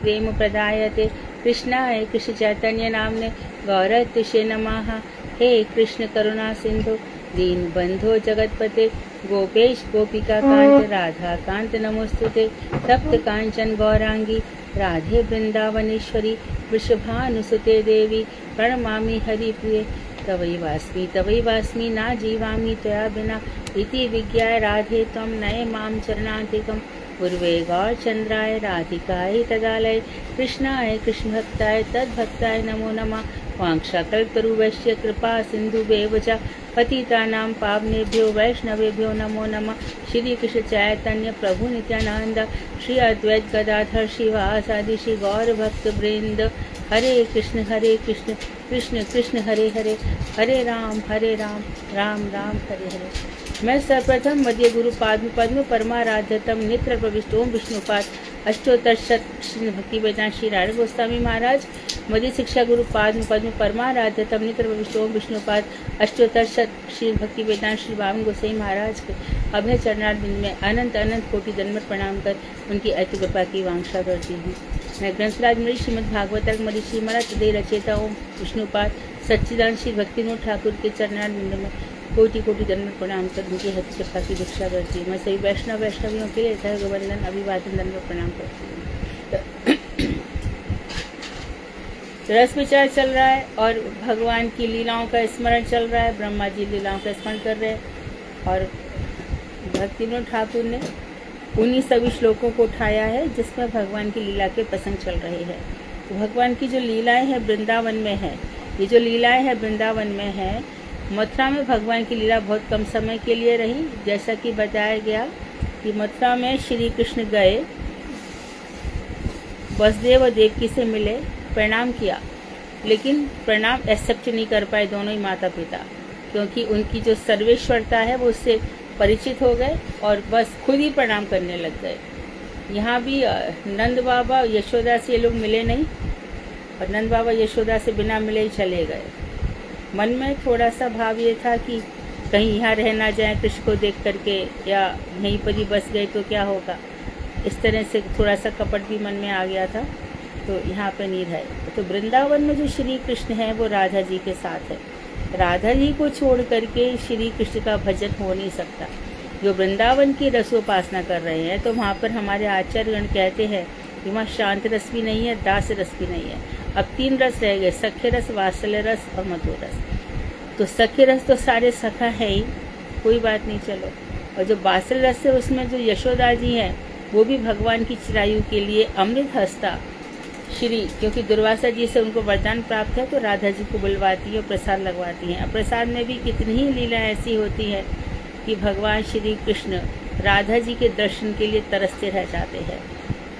प्रेम प्रदायते कृष्णाय कृष्ण चैतन्य नामने गौरत्षे नमः। हे कृष्ण करुणा सिंधु दीन बंधो जगतपते गोपेश गोपिका कांत राधा कांत नमोस्तुते। तप्त कांचन गौरांगी राधे वृंदावनेश्वरी वृषभानुसुते देवी प्रणमामि हरिप्रिये। तवैवास्मि ना जीवामि त्वया बिना इति विज्ञाय राधे त्वं नये मां चरणान्तिकम्। पूर्वे गौरचंद्राय राधिकाय तदालय कृष्णाय कृष्ण भक्ताय तद्भक्ताय नमो नमः। वांक्षाकल्पतरुवैश्य कृपा सिन्धुभ्येव च पतितानां पावनेभ्यो वैष्णवेभ्यो नमो नमः। श्री कृष्ण चैतन्य प्रभु नित्यानंद श्री अद्वैत गदाधर श्रीवासादि श्री गौर भक्त वृंद। हरे कृष्ण कृष्ण कृष्ण हरे हरे, हरे राम राम राम हरे हरे। मैं सर्वप्रथम मध्य गुरु पाद्म पद्म परमाराध्यतम नेत्र प्रविष्ट ओम विष्णुपाद अष्टोत्तर शत श्री भक्ति वेदांत श्री नारायण गोस्वामी महाराज मध्य शिक्षा गुरु पाद्म पद्म परमाराध्यतम नेत्र प्रविष्ट ओम विष्णुपाद अष्टोत्तर शत श्री भक्ति वेदांत श्री वामन गोसाई महाराज के अभय चरणारविंद में अनंत अनंत कोटि दंडवत प्रणाम कर उनकी अति कृपा की वांछा करती हूँ। मैं ग्रंथराज मणि श्रीमद भागवत मणि श्री महाराज हृदय रचयिता ओम विष्णुपाद सच्चिदानंद श्री भक्तिनोद ठाकुर के चरणारविंद में कोटि कोटि दंडवत प्रणाम कर उनकी हथ कृपा की दीक्षा करती हूँ। मैं सभी वैष्णवियों के लिए यथा गोवर्धन अभिवादन दंडवत प्रणाम करती हूँ। रस विचार चल रहा है और भगवान की लीलाओं का स्मरण चल रहा है। ब्रह्मा जी लीलाओं का स्मरण कर रहे हैं और भक्तिनोद ठाकुर ने उन्हीं सभी श्लोकों को उठाया है जिसमें भगवान की लीला के प्रसंग चल रहे हैं। तो भगवान की जो लीलाएं हैं वृंदावन में है, ये जो लीलाएं हैं वृंदावन में है। मथुरा में भगवान की लीला बहुत कम समय के लिए रही, जैसा कि बताया गया कि मथुरा में श्री कृष्ण गए, वसुदेव और देवकी से मिले, प्रणाम किया, लेकिन प्रणाम एक्सेप्ट नहीं कर पाए दोनों ही माता पिता, क्योंकि उनकी जो सर्वेश्वरता है वो उससे परिचित हो गए और बस खुद ही प्रणाम करने लग गए। यहाँ भी नंद बाबा यशोदा से ये लोग मिले नहीं और नंद बाबा यशोदा से बिना मिले ही चले गए। मन में थोड़ा सा भाव ये था कि कहीं यहाँ रह ना जाए कृष्ण को देख करके, या यहीं पर ही बस गए तो क्या होगा, इस तरह से थोड़ा सा कपट भी मन में आ गया था, तो यहाँ पे नहीं रहे। तो वृंदावन में जो श्री कृष्ण है वो राधा जी के साथ है। राधा जी को छोड़ करके श्री कृष्ण का भजन हो नहीं सकता। जो वृंदावन की रसोपासना कर रहे हैं तो वहाँ पर हमारे आचार्यगण कहते हैं कि वहाँ शांत रस भी नहीं है, दास रस भी नहीं है। अब 3 रस रह गए, सख्य रस, वात्सल्य रस और मधुर रस। तो सख्य रस तो सारे सखा है ही, कोई बात नहीं, चलो। और जो वात्सल्य रस है उसमें जो यशोदा जी हैं वो भी भगवान की चिरायु के लिए अमृत हस्ता श्री, क्योंकि दुर्वासा जी से उनको वरदान प्राप्त है तो राधा जी को बुलवाती है और प्रसाद लगवाती हैं। प्रसाद में भी कितनी ही लीला ऐसी होती है कि भगवान श्री कृष्ण राधा जी के दर्शन के लिए तरसते रह जाते हैं।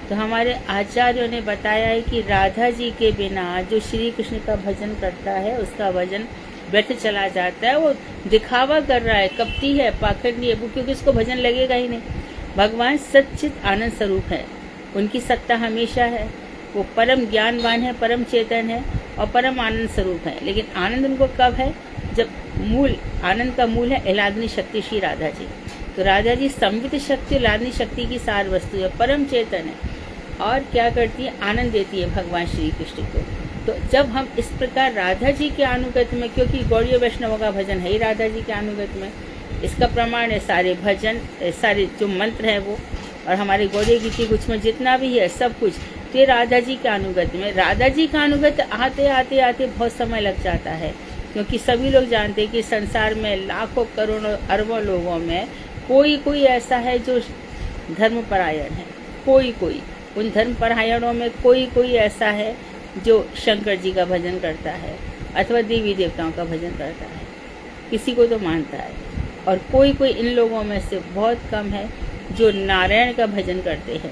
तो हमारे आचार्यों ने बताया है कि राधा जी के बिना जो श्री कृष्ण का भजन करता है उसका भजन व्यर्थ चला जाता है। वो दिखावा कर रहा है, कपटी है, पाखंडी है, वो क्योंकि उसको भजन लगेगा ही नहीं। भगवान सच्चित आनंद स्वरूप है, उनकी सत्ता हमेशा है, वो परम ज्ञानवान है, परम चेतन है और परम आनंद स्वरूप है। लेकिन आनंद उनको कब है, जब मूल आनंद का मूल है एलादनी शक्ति श्री राधा जी। तो राधा जी संवित शक्ति, एलादनी शक्ति की सार वस्तु है, परम चेतन है और क्या करती है, आनंद देती है भगवान श्री कृष्ण को। तो जब हम इस प्रकार राधा जी के अनुगत में, क्योंकि गौड़ीय वैष्णवों का भजन है ही राधा जी के अनुगत में, इसका प्रमाण है सारे भजन, सारे जो मंत्र हैं वो, और हमारे गौड़ीय गीति कुछ में जितना भी है सब कुछ तो राधा जी के अनुगत में। राधा जी का अनुगत आते आते आते बहुत समय लग जाता है, क्योंकि सभी लोग जानते हैं कि संसार में लाखों करोड़ों अरबों लोगों में कोई ऐसा है जो धर्मपरायण है, कोई उन धर्मपरायणों में कोई ऐसा है जो शंकर जी का भजन करता है अथवा देवी देवताओं का भजन करता है, किसी को तो मानता है। और कोई इन लोगों में से बहुत कम है जो नारायण का भजन करते हैं।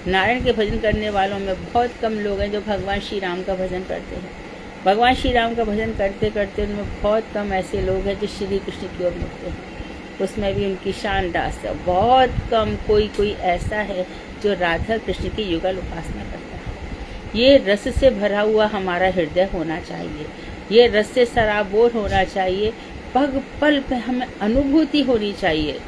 नारायण के भजन करने वालों में बहुत कम लोग हैं जो भगवान श्री राम का भजन करते हैं। भगवान श्री राम का भजन करते करते उनमें बहुत कम ऐसे लोग हैं जो श्री कृष्ण की ओर मुड़ते हैं, उसमें भी उनकी शान दास है। बहुत कम कोई ऐसा है जो राधा कृष्ण की युगल उपासना करता है। ये रस से भरा हुआ हमारा हृदय होना चाहिए, ये रस से सराबोर होना चाहिए। पग पल पे हमें अनुभूति होनी चाहिए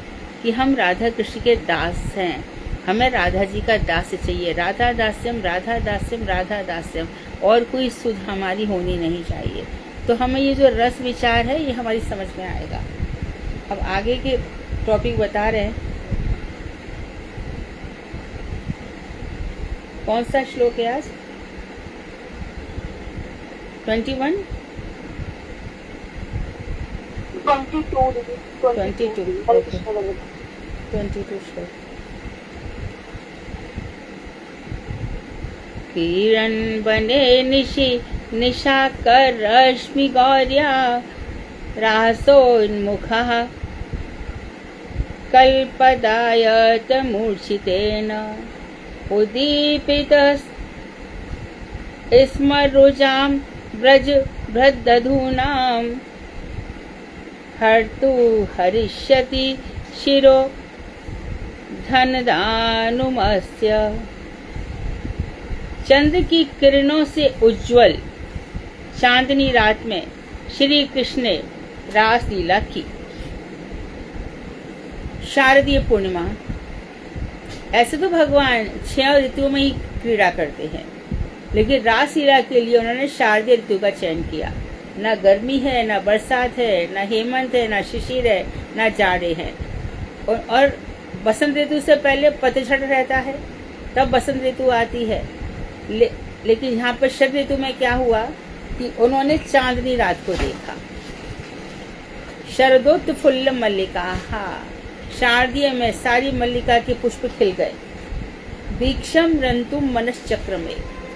कि हम राधा कृष्ण के दास हैं, हमें राधा जी का दास्य चाहिए। राधा दास्यम राधा दास्यम राधा दास्यम, और कोई सुध हमारी होनी नहीं चाहिए। तो हमें ये जो रस विचार है ये हमारी समझ में आएगा। अब आगे के टॉपिक बता रहे हैं। कौन सा श्लोक है आज? 21 22 श्लोक। किरण बने निशि निशा कर रश्मि गौर्या रासोन्मुखः कल्पदायत मूर्छितेन उद्दीपितः स्मरुजां व्रज भ्रदधूनां हर्तु हरिष्यति शिरो धनदानुमस्य। चंद्र की किरणों से उज्जवल चांदनी रात में श्री कृष्ण ने रास लीला की। शारदीय पूर्णिमा। ऐसे तो भगवान 6 ऋतुओं में ही क्रीड़ा करते हैं, लेकिन रास लीला के लिए उन्होंने शारदीय ऋतु का चयन किया। न गर्मी है, न बरसात है, न हेमंत है, न शिशिर है, न जाड़े हैं। और बसंत ऋतु से पहले पतझड़ रहता है, तब बसंत ऋतु आती है। लेकिन यहाँ पर शरद ऋतु में क्या हुआ कि उन्होंने चांदनी रात को देखा। शरदोत्फुल्ल मल्लिका, शारदीय में सारी मल्लिका के पुष्प खिल गए। वीक्षम रंतुम मनश्चक्र में,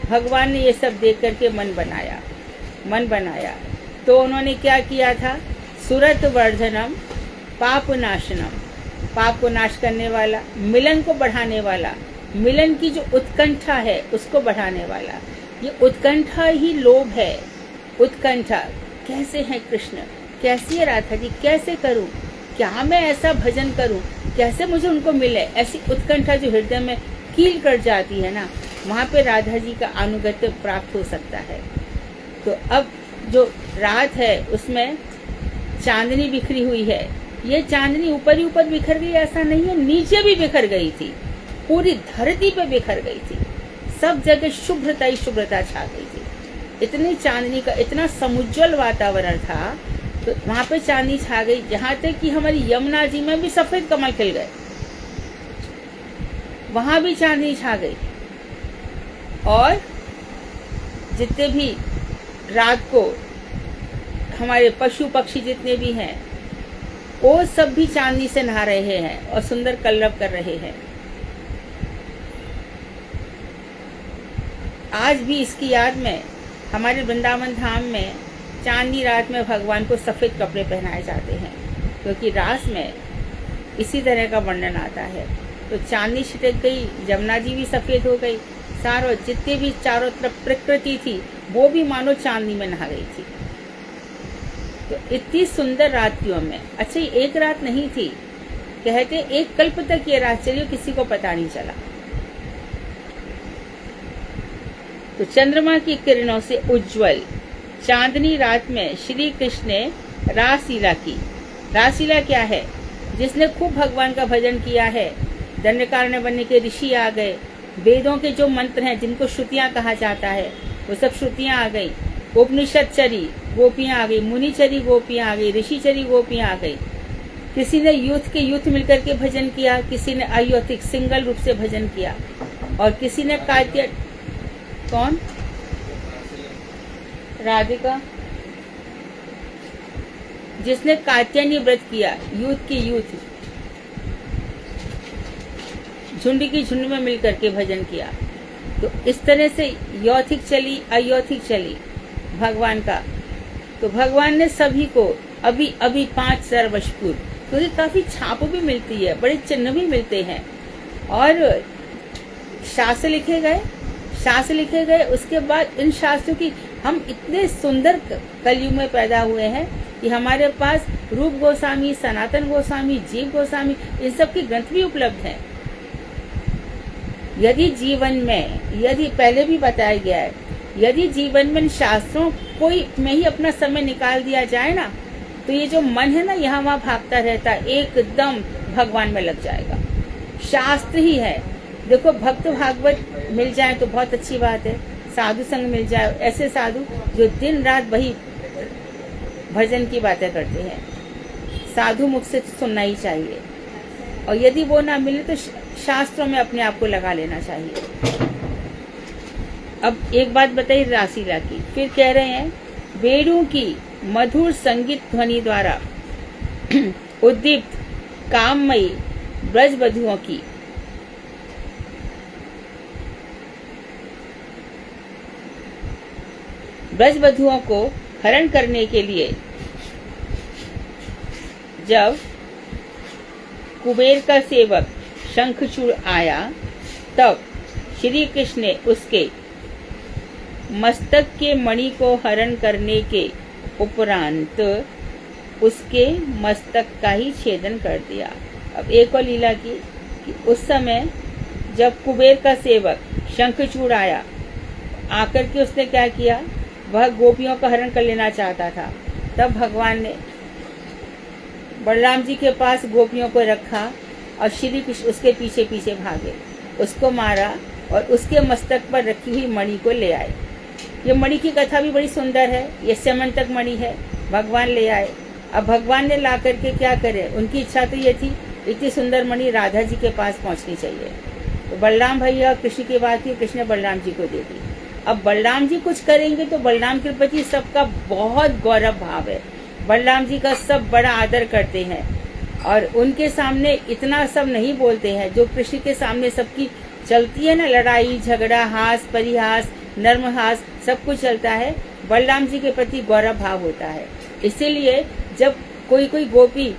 भगवान ने ये सब देख करके मन बनाया। तो उन्होंने क्या किया था? सुरत वर्धनम पाप नाशनम, पाप को नाश करने वाला, मिलन को बढ़ाने वाला, मिलन की जो उत्कंठा है उसको बढ़ाने वाला। ये उत्कंठा ही लोभ है। उत्कंठा, कैसे है कृष्ण, कैसी है राधा जी, कैसे करूं, क्या मैं ऐसा भजन करूं, कैसे मुझे उनको मिले, ऐसी उत्कंठा जो हृदय में कील कर जाती है ना, वहाँ पे राधा जी का अनुगत्य प्राप्त हो सकता है। तो अब जो रात है उसमें चांदनी बिखरी हुई है। ये चांदनी ऊपर ही ऊपर बिखर गई ऐसा नहीं है, नीचे भी बिखर गई थी, पूरी धरती पे बिखर गई थी। सब जगह शुभ्रता ही शुभ्रता छा गई थी। इतनी चांदनी का इतना समुज्जवल वातावरण था, तो वहां पे चांदनी छा गई। यहाँ तक कि हमारी यमुना जी में भी सफेद कमल खिल गए, वहां भी चांदनी छा गई। और जितने भी रात को हमारे पशु पक्षी जितने भी हैं, वो सब भी चांदनी से नहा रहे हैं और सुंदर कलरव कर रहे हैं। आज भी इसकी याद में हमारे वृंदावन धाम में चांदनी रात में भगवान को सफेद कपड़े पहनाए जाते हैं, क्योंकि रास में इसी तरह का वर्णन आता है। तो चांदनी छिटक गई, जमुना जी भी सफेद हो गई, सारों जितने भी चारों तरफ प्रकृति थी वो भी मानो चांदनी में नहा गई थी। तो इतनी सुंदर रात्रियों में, अच्छा ये एक रात नहीं थी, कहते एक कल्प तक ये रात चली, किसी को पता नहीं चला। तो चंद्रमा की किरणों से उज्जवल चांदनी रात में श्री कृष्ण ने रासलीला की। रासलीला क्या है? जिसने खूब भगवान का भजन किया है, दंडकारण्य बनने के ऋषि आ गए, वेदों के जो मंत्र हैं जिनको श्रुतियां कहा जाता है वो सब श्रुतियां आ गई, उपनिषद चरी गोपियां आ गई, मुनिचरी गोपियां आ गई, ऋषिचरी गोपियां आ गई। किसी ने यूथ मिलकर के भजन किया, किसी ने अयोथिक सिंगल रूप से भजन किया, और किसी ने कात्य कौन राधिका जिसने कात्यायनी व्रत किया, यूथ झुंड की झुंड में मिलकर के भजन किया। तो इस तरह से यौथिक चली अयौथिक चली भगवान का। तो भगवान ने सभी को अभी 5000 वर्ष पूर्व, क्योंकि काफी छाप भी मिलती है, बड़े चिन्ह भी मिलते हैं, और शास्त्र लिखे गए। उसके बाद इन शास्त्रों की हम इतने सुंदर कलयुग में पैदा हुए हैं कि हमारे पास रूप गोस्वामी, सनातन गोस्वामी, जीव गोस्वामी, इन सब के ग्रंथ भी उपलब्ध हैं। यदि जीवन में, यदि पहले भी बताया गया है, यदि जीवन में शास्त्रों कोई में ही अपना समय निकाल दिया जाए ना, तो ये जो मन है ना यहाँ वहाँ भागता रहता, एकदम भगवान में लग जाएगा। शास्त्र ही है, देखो भक्त भागवत मिल जाए तो बहुत अच्छी बात है, साधु संग मिल जाए, ऐसे साधु जो दिन रात वही भजन की बातें करते हैं, साधु मुख से सुनना ही चाहिए। और यदि वो ना मिले तो शास्त्रों में अपने आप को लगा लेना चाहिए। अब एक बात बताइए रासलीला की, फिर कह रहे हैं वेणु की मधुर संगीत ध्वनि द्वारा उद्दीप्त काममयी ब्रजवधुओं की ब्रजवधुओं को हरण करने के लिए जब कुबेर का सेवक शंखचूड़ आया, तब श्री कृष्ण ने उसके मस्तक के मणि को हरण करने के उपरांत उसके मस्तक का ही छेदन कर दिया। अब एक और लीला की कि उस समय जब कुबेर का सेवक शंखचूड़ आया, आकर के उसने क्या किया, वह गोपियों का हरण कर लेना चाहता था। तब भगवान ने बलराम जी के पास गोपियों को रखा और श्री कृष्ण उसके पीछे पीछे भागे, उसको मारा और उसके मस्तक पर रखी हुई मणि को ले आए। ये मणि की कथा भी बड़ी सुंदर है, ये स्यमंतक मणि है, भगवान ले आए। अब भगवान ने ला करके क्या करे, उनकी इच्छा तो ये थी इतनी सुंदर मणि राधा जी के पास पहुंचनी चाहिए। तो बलराम भैया कृष्ण की बात की, कृष्ण ने बलराम जी को दे दी। अब बलराम जी कुछ करेंगे तो बलराम के प्रति सबका बहुत गौरव भाव है, बलराम जी का सब बड़ा आदर करते हैं और उनके सामने इतना सब नहीं बोलते हैं जो कृष्ण के सामने सबकी चलती है ना, लड़ाई झगड़ा हास परिहास नर्महास सब कुछ चलता है, बलराम जी के प्रति गौरव भाव होता है। इसीलिए जब कोई कोई गोपी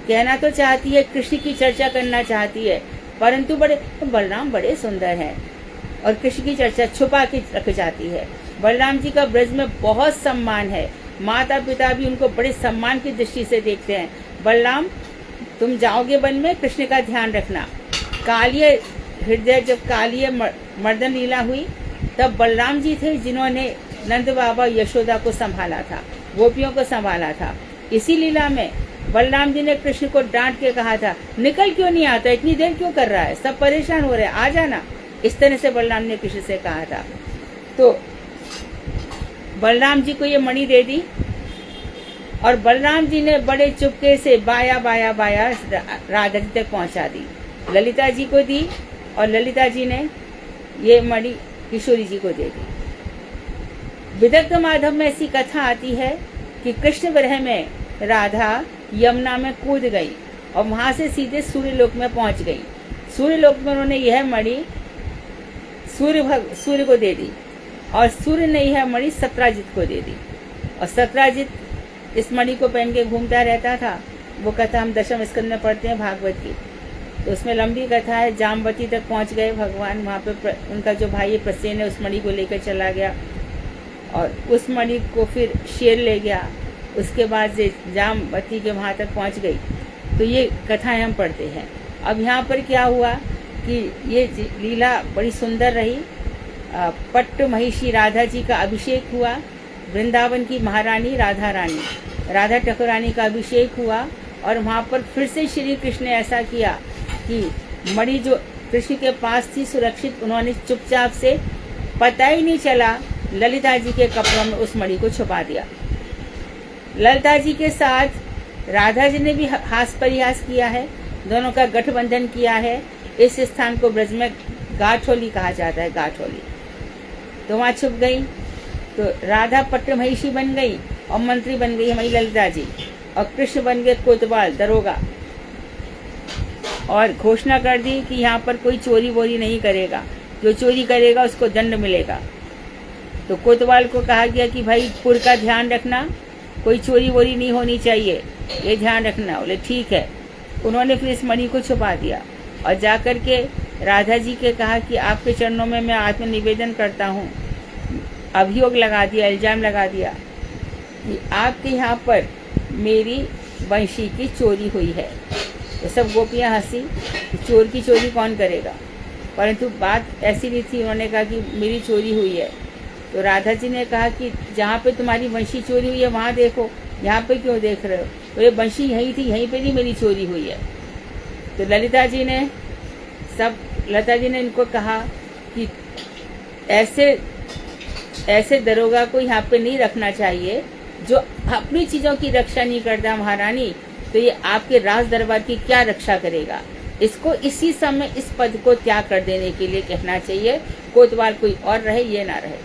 कहना तो चाहती है, कृष्ण की चर्चा करना चाहती है, परंतु बलराम बड़े सुंदर हैं और कृष्ण की चर्चा छुपा के रख जाती है। बलराम जी का ब्रज में बहुत सम्मान है, माता पिता भी उनको बड़े सम्मान की दृष्टि से देखते हैं। बलराम तुम जाओगे वन में, कृष्ण का ध्यान रखना। कालिय हृदय जब कालिय मर्दन लीला हुई, तब बलराम जी थे जिन्होंने नंद बाबा यशोदा को संभाला था, गोपियों को संभाला था। इसी लीला में बलराम जी ने कृष्ण को डांट के कहा था, निकल क्यों नहीं आता, इतनी देर क्यों कर रहा है, सब परेशान हो रहे हैं, आ जाना। इस तरह से बलराम ने कृष्ण से कहा था। तो बलराम जी को ये मणि दे दी और बलराम जी ने बड़े चुपके से बाया बाया बाया राधा जी तक पहुंचा दी, ललिता जी को दी और ललिता जी ने ये मणि किशोरी जी को दे दी। विदग्ध माधव में ऐसी कथा आती है कि कृष्ण विरह में राधा यमुना में कूद गई और वहां से सीधे सूर्यलोक में पहुंच गई। सूर्यलोक में उन्होंने यह मणि सूर्य को दे दी और सूर्य ने यह मणि सत्राजित को दे दी और सत्राजित इस मणि को पहन के घूमता रहता था। वो कथा हम दशम स्कंद में पढ़ते हैं भागवत की, तो उसमें लंबी कथा है। जामवती तक पहुंच गए भगवान, वहाँ पे उनका जो भाई प्रसेन है उस मणि को लेकर चला गया और उस मणि को फिर शेर ले गया। उसके बाद से जामवती के वहाँ तक पहुँच गई। तो ये कथाएं हम पढ़ते हैं। अब यहाँ पर क्या हुआ कि ये लीला बड़ी सुंदर रही। पट्ट महिषी राधा जी का अभिषेक हुआ, वृंदावन की महारानी राधा रानी राधा ठाकुरानी का अभिषेक हुआ और वहाँ पर फिर से श्री कृष्ण ने ऐसा किया कि मणि जो कृष्ण के पास थी सुरक्षित, उन्होंने चुपचाप से पता ही नहीं चला ललिता जी के कपड़ों में उस मणि को छुपा दिया। ललिता जी के साथ राधा जी ने भी हास परिहास किया है, दोनों का गठबंधन किया है। इस स्थान को ब्रज में गाठोली कहा जाता है, गाठोली। तो वहाँ छुप गई, तो राधा पट्ट महिषी बन गई और मंत्री बन गई हमारी ललिता जी और कृष्ण बन गए कोतवाल दरोगा और घोषणा कर दी कि यहाँ पर कोई चोरी वोरी नहीं करेगा, जो चोरी करेगा उसको दंड मिलेगा। तो कोतवाल को कहा गया कि भाई पुर का ध्यान रखना, कोई चोरी वोरी नहीं होनी चाहिए, ये ध्यान रखना। बोले ठीक है। उन्होंने फिर इस मणि को छुपा दिया और जाकर के राधा जी के कहा कि आपके चरणों में मैं आत्मनिवेदन करता हूँ, अभियोग लगा दिया, इल्जाम लगा दिया कि आपके यहाँ पर मेरी वंशी की चोरी हुई है। तो सब गोपियाँ हंसी कि चोर की चोरी कौन करेगा, परंतु बात ऐसी नहीं थी। उन्होंने कहा कि मेरी चोरी हुई है। तो राधा जी ने कहा कि जहाँ पे तुम्हारी वंशी चोरी हुई है वहाँ देखो, यहाँ पे क्यों देख रहे हो। तो ये वंशी यहीं थी, यहीं पे नहीं मेरी चोरी हुई है। तो ललिता जी ने सब लता जी ने इनको कहा कि ऐसे दरोगा को यहाँ पे नहीं रखना चाहिए जो अपनी चीजों की रक्षा नहीं करता महारानी, तो ये आपके राज दरबार की क्या रक्षा करेगा। इसको इसी समय इस पद को त्याग कर देने के लिए कहना चाहिए, कोतवाल कोई और रहे, ये ना रहे।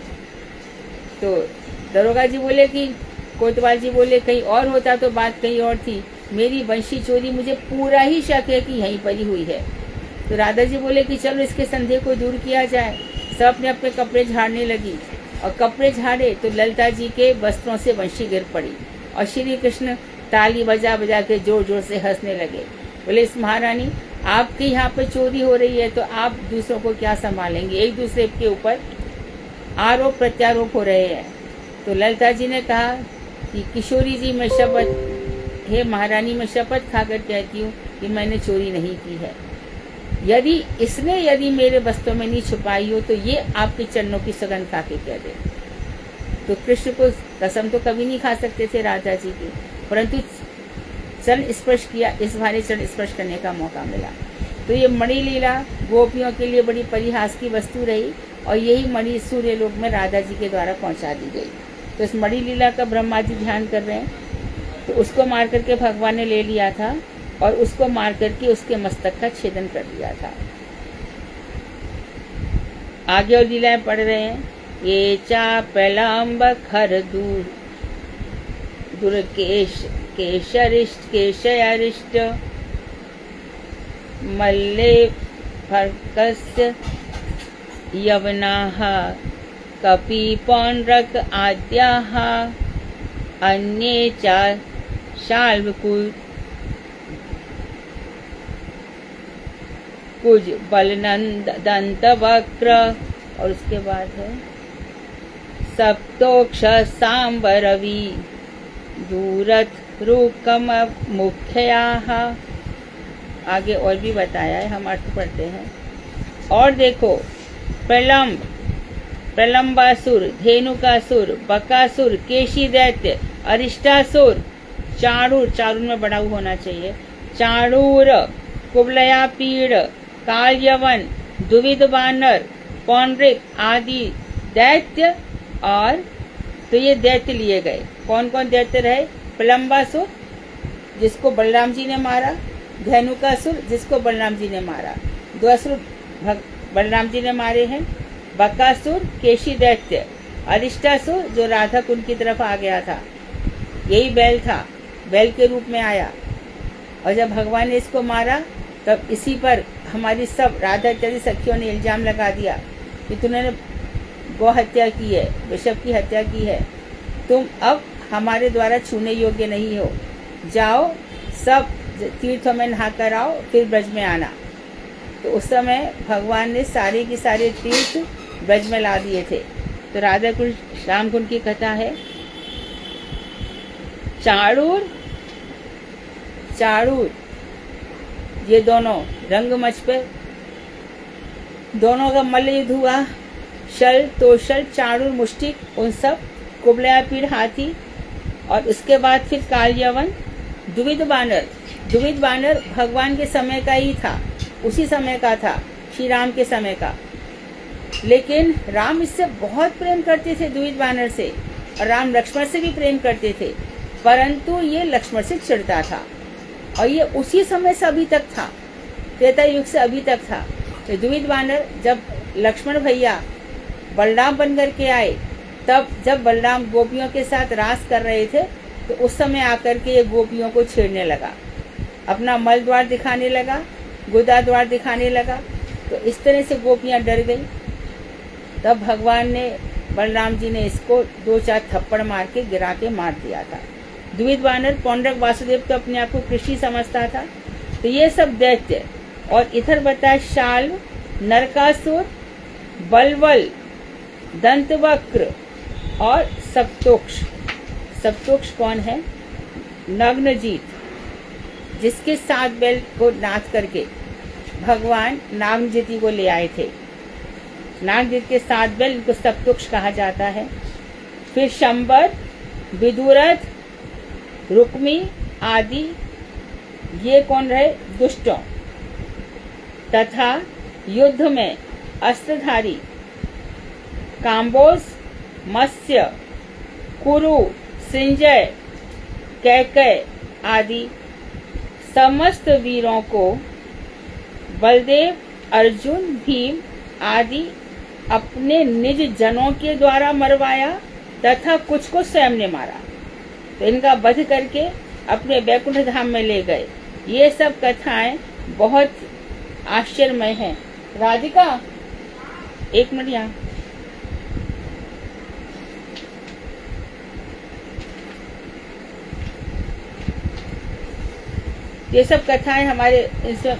तो दरोगा जी बोले कि कोतवाल जी बोले कहीं और होता तो बात कहीं और थी, मेरी वंशी चोरी मुझे पूरा ही शक है कि यहीं पर ही हुई है। तो राधा जी बोले कि चलो इसके संदेह को दूर किया जाए। सब अपने अपने कपड़े झाड़ने लगी और कपड़े झाड़े तो ललिता जी के वस्त्रों से वंशी गिर पड़ी और श्री कृष्ण ताली बजा बजा के जोर जोर से हंसने लगे। बोले इस महारानी आपके यहाँ पे चोरी हो रही है तो आप दूसरों को क्या संभालेंगे, एक दूसरे के ऊपर आरोप प्रत्यारोप हो रहे हैं। तो ललिता जी ने कहा कि किशोरी जी मैं शपथ, हे महारानी मैं शपथ खाकर कहती हूँ कि मैंने चोरी नहीं की है। यदि मेरे वस्त्रों में नहीं छुपाई हो तो ये आपके चरणों की सुगंध खा के कह दे। तो कृष्ण को कसम तो कभी नहीं खा सकते थे राधा जी की, परंतु चरण स्पर्श किया, इस बारे चरण स्पर्श करने का मौका मिला। तो ये मणि लीला गोपियों के लिए बड़ी परिहास की वस्तु रही और यही मणि सूर्य लोक में राधा जी के द्वारा पहुंचा दी गई। तो इस मणि लीला का ब्रह्मा जी ध्यान कर रहे हैं, तो उसको मार करके भगवान ने ले लिया था और उसको मार करके उसके मस्तक का छेदन कर दिया था। आगे और लीलाएं पढ़ रहे हैं। ये चापलंब खर दूर दुर्केश केशरिष्ट केशयरिष्ट मल्ले फर्कस्य यवनाः कपि पौंड्रक आद्याः अन्ये च शाल्वकुज बलनंद दंत वक्र, और उसके बाद है सप्तोक्ष सांबरवी दूरथ रुकम मुख्याः। आगे और भी बताया है, हम अर्थ पढ़ते हैं। और देखो प्रलंबासुर, धेनुकासुर, बकासुर, केशी दैत्य, अरिष्टासुर, चाणूर, चाणूर में बड़ा होना चाहिए, चाणूर, कुबलया पीड़, कालयवन, दुविध बानर, पौंड्रिक आदि दैत्य। और तो ये दैत्य लिए गए। कौन कौन दैत्य रहे? प्रलंबासुर जिसको बलराम जी ने मारा, धेनुकासुर जिसको बलराम जी ने मारा, दो असुर बलराम जी ने मारे हैं, बकासुर केशी दैत्य, अरिष्टासुर जो राधा कुंड की तरफ आ गया था, यही बैल था, बैल के रूप में आया। और जब भगवान ने इसको मारा तब इसी पर हमारी सब राधा इत्यादि सखियों ने इल्जाम लगा दिया कि तुमने गौ हत्या की है, वृषभ की हत्या की है, तुम अब हमारे द्वारा छूने योग्य नहीं हो, जाओ सब तीर्थों में नहा कर आओ, फिर ब्रज में आना। तो उस समय भगवान ने सारे के सारे तीर्थ ब्रज में ला दिए थे। तो राधा कुंड राम कुंड की कथा है। चाणूर ये दोनों रंगमंच पे दोनों का मल्ल युद्ध हुआ। शल, तोशल, चाणूर, मुष्टिक, उन सब, कुबलयापीड़ हाथी, और उसके बाद फिर कालयवन, दुविध बानर भगवान के समय का ही था, उसी समय का था, श्री राम के समय का। लेकिन राम इससे बहुत प्रेम करते थे दुविध बानर से, और राम लक्ष्मण से भी प्रेम करते थे, परंतु ये लक्ष्मण से चिढ़ता था और ये उसी समय से अभी तक था, त्रेता युग से अभी तक था। तो द्विविध वानर जब लक्ष्मण भैया बलराम बन करके आए, तब जब बलराम गोपियों के साथ रास कर रहे थे तो उस समय आकर के ये गोपियों को छेड़ने लगा, अपना मल द्वार दिखाने लगा, गुदा द्वार दिखाने लगा। तो इस तरह से गोपियां डर गई। तब भगवान ने, बलराम जी ने इसको 2-4 थप्पड़ मार के गिरा के मार दिया था। द्विविध वानर पौंड्रक वासुदेव तो अपने आप को कृषि समझता था। तो ये सब दैत्य। और इधर बताया शाल्व, नरकासुर, बलवल, दंतवक्र और सप्तोक्ष। सप्तोक्ष कौन है? नग्नजीत, जिसके 7 बैल को नाच करके भगवान नागजीति को ले आए थे। नागजीत के 7 बैल, इनको सप्तोक्ष कहा जाता है। फिर शंबर, विदुरथ, रुक्मी आदि, ये कौन रहे? दुष्टों। तथा युद्ध में अस्त्रधारी काम्बोज, मत्स्य, कुरु, संजय, कैकय आदि समस्त वीरों को बलदेव, अर्जुन, भीम आदि अपने निज जनों के द्वारा मरवाया तथा कुछ को स्वयं ने मारा। तो इनका वध करके अपने वैकुंठ धाम में ले गए। ये सब कथाएं बहुत आश्चर्यमय हैं। राधिका, एक मिनट यहाँ। ये सब कथाएं हमारे दूसरा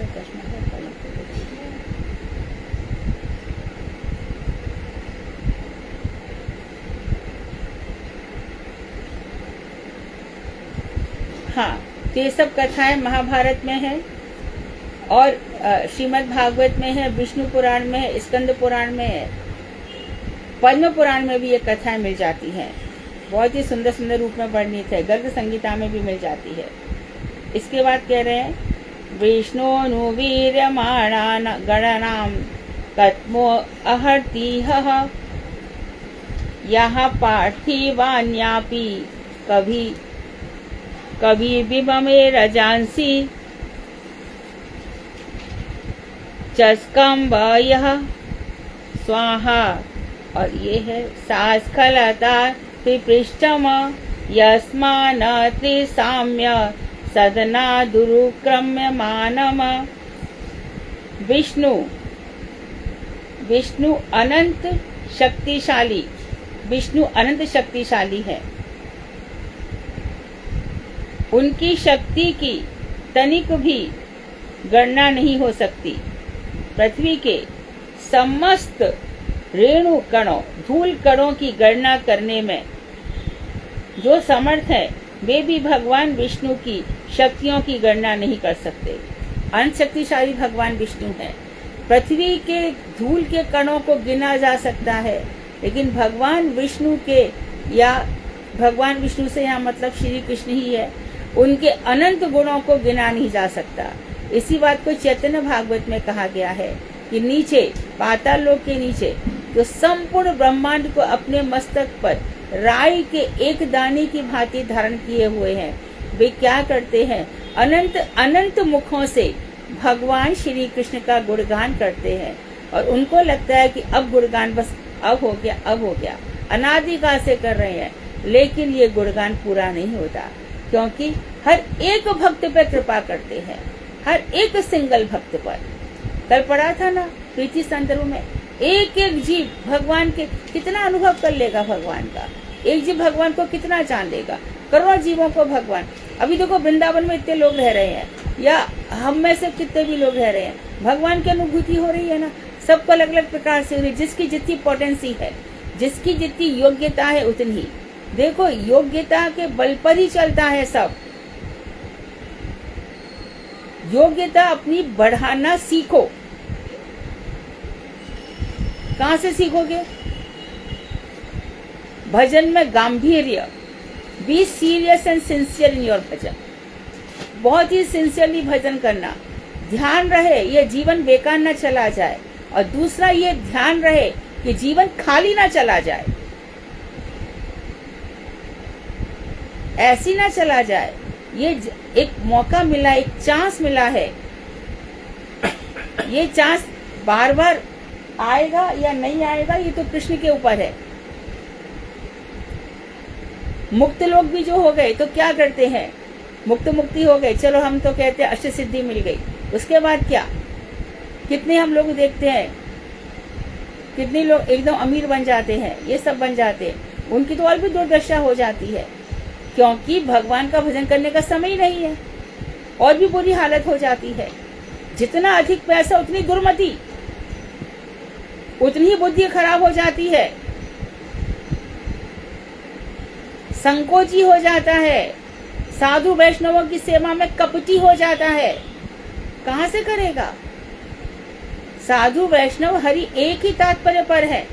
चश्मा है। हाँ, तो ये सब कथाएं महाभारत में है और श्रीमद् भागवत में है, विष्णु पुराण में है, स्कंद पुराण में है, पद्म पुराण में भी ये कथाएं मिल जाती हैं। बहुत ही सुंदर सुंदर रूप में वर्णित है। गर्ग संगीता में भी मिल जाती है। इसके बाद कह रहे हैं विष्णोनुवीर्यमाणान् गणनां कत्मो अहर्तिहः यः पार्थिवान्यापि कभी विममे रजांसि चस्कम्बयः स्वाहा। और ये है सास्खलता त्रिपृष्ठम यस्मान् त्रिसाम्य सदना दुरुक्रम्य मानम। विष्णु अनंत शक्तिशाली, विष्णु अनंत शक्तिशाली है। उनकी शक्ति की तनिक भी गणना नहीं हो सकती। पृथ्वी के समस्त रेणु कणों, धूल कणों की गणना करने में जो समर्थ है वे भी भगवान विष्णु की शक्तियों की गणना नहीं कर सकते। अनंत शक्तिशाली भगवान विष्णु है। पृथ्वी के धूल के कणों को गिना जा सकता है, लेकिन भगवान विष्णु के, या भगवान विष्णु से यहाँ मतलब श्री कृष्ण ही है, उनके अनंत गुणों को गिना नहीं जा सकता। इसी बात को चैतन्य भागवत में कहा गया है कि नीचे पाताल लोक के नीचे जो संपूर्ण ब्रह्मांड को अपने मस्तक पर राई के एक दाने की भांति धारण किए हुए हैं, वे क्या करते हैं? अनंत अनंत मुखों से भगवान श्री कृष्ण का गुणगान करते हैं और उनको लगता है कि अब गुणगान बस अब हो गया, अब हो गया। अनादिकाल से कर रहे हैं, लेकिन ये गुणगान पूरा नहीं होता, क्योंकि हर एक भक्त पर कृपा करते हैं, हर एक सिंगल भक्त पर। कल पढ़ा था ना प्रीति संदर्भ में, एक एक जीव भगवान के कितना अनुभव कर लेगा, भगवान का एक जीव भगवान को कितना जान लेगा, करोड़ों जीवों को भगवान। अभी देखो वृंदावन में इतने लोग रह रहे हैं, या हम में से कितने भी लोग रह रहे हैं, भगवान की अनुभूति हो रही है ना, सबको अलग अलग प्रकार से हो रही है। जिसकी जितनी पोटेंसी है, जिसकी जितनी योग्यता है उतनी। देखो योग्यता के बल पर ही चलता है सब। योग्यता अपनी बढ़ाना सीखो। कहां से सीखोगे? भजन में गांभीर्य। Be serious and sincere in your bhajan. बहुत ही सिंसियरली भजन करना। ध्यान रहे ये जीवन बेकार न चला जाए, और दूसरा ये ध्यान रहे कि जीवन खाली ना चला जाए, ऐसी ना चला जाए। ये एक मौका मिला, एक चांस मिला है। ये चांस बार बार आएगा या नहीं आएगा ये तो कृष्ण के ऊपर है। मुक्त लोग भी जो हो गए तो क्या करते हैं? मुक्ति हो गए, चलो हम तो कहते हैं अष्ट सिद्धि मिल गई, उसके बाद क्या? कितने हम लोग देखते हैं, कितने लोग एकदम अमीर बन जाते हैं, ये सब बन जाते हैं, उनकी तो और भी दुर्दशा हो जाती है, क्योंकि भगवान का भजन करने का समय ही नहीं है, और भी बुरी हालत हो जाती है। जितना अधिक पैसा उतनी दुर्मति, उतनी ही बुद्धि खराब हो जाती है, संकोची हो जाता है, साधु वैष्णवों की सेवा में कपटी हो जाता है। कहां से करेगा? साधु वैष्णव हरि एक ही तात्पर्य पर है,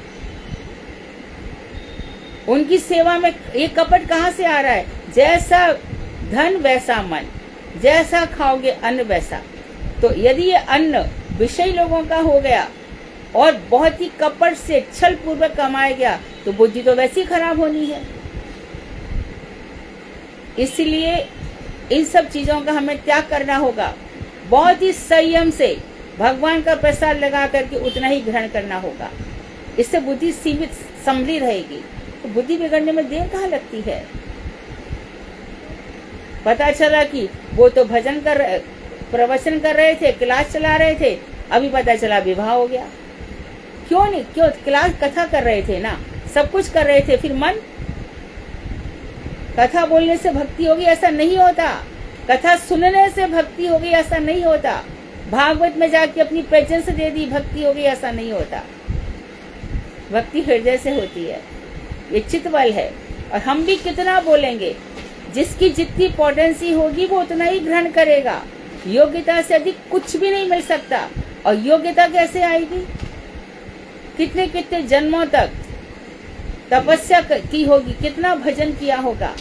उनकी सेवा में ये कपट कहां से आ रहा है? जैसा धन वैसा मन, जैसा खाओगे अन्न वैसा। तो यदि ये अन्न विषयी लोगों का हो गया और बहुत ही कपट से छल पूर्वक कमाया गया तो बुद्धि तो वैसी खराब होनी है। इसलिए इन सब चीजों का हमें त्याग करना होगा। बहुत ही संयम से भगवान का प्रसाद लगा करके उतना ही ग्रहण करना होगा। इससे बुद्धि सीमित संभली रहेगी। तो बुद्धि बिगड़ने में देर कहाँ लगती है। पता चला कि वो तो भजन कर रहे, प्रवचन कर रहे थे, क्लास चला रहे थे, अभी पता चला विवाह हो गया। क्यों क्लास कथा कर रहे थे ना, सब कुछ कर रहे थे, फिर मन कथा बोलने से भक्ति होगी ऐसा नहीं होता। कथा सुनने से भक्ति होगी ऐसा नहीं होता। भागवत में जाके अपनी प्रेजेंस दे दी भक्ति होगी ऐसा नहीं होता। भक्ति हृदय से होती है, ये चित्त बल है। और हम भी कितना बोलेंगे, जिसकी जितनी पोटेंसी होगी वो उतना ही ग्रहण करेगा। योग्यता से अधिक कुछ भी नहीं मिल सकता। और योग्यता कैसे आएगी? कितने कितने जन्मों तक तपस्या की होगी, कितना भजन किया होगा।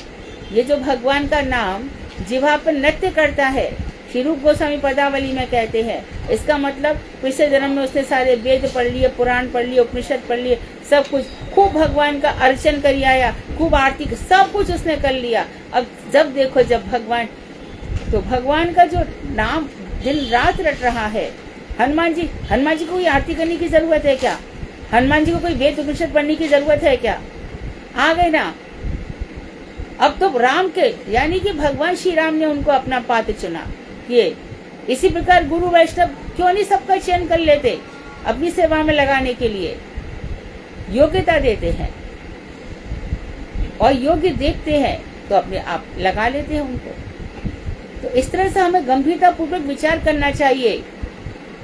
ये जो भगवान का नाम जिह्वा पर नृत्य करता है, श्री रूप गोस्वामी पदावली में कहते हैं, इसका मतलब पिछले जन्म में उसने सारे वेद पढ़ लिए, पुराण पढ़ लिए, उपनिषद पढ़ लिए, सब कुछ खूब भगवान का अर्चन कर आया, खूब आरती, सब कुछ उसने कर लिया। अब जब देखो, जब भगवान, तो भगवान का जो नाम दिन रात रट रहा है। हनुमान जी को कोई आरती करने की जरूरत है क्या? हनुमान जी को कोई वेद उपनिषद पढ़ने की जरूरत है क्या? आ गए ना। अब तो राम के, यानी कि भगवान श्री राम ने उनको अपना पात्र चुना। ये इसी प्रकार गुरु वैष्णव क्यों नहीं सबका चयन कर लेते अपनी सेवा में लगाने के लिए? योग्यता देते हैं और योग्य देखते हैं तो अपने आप लगा लेते हैं उनको। तो इस तरह से हमें गंभीरता पूर्वक विचार करना चाहिए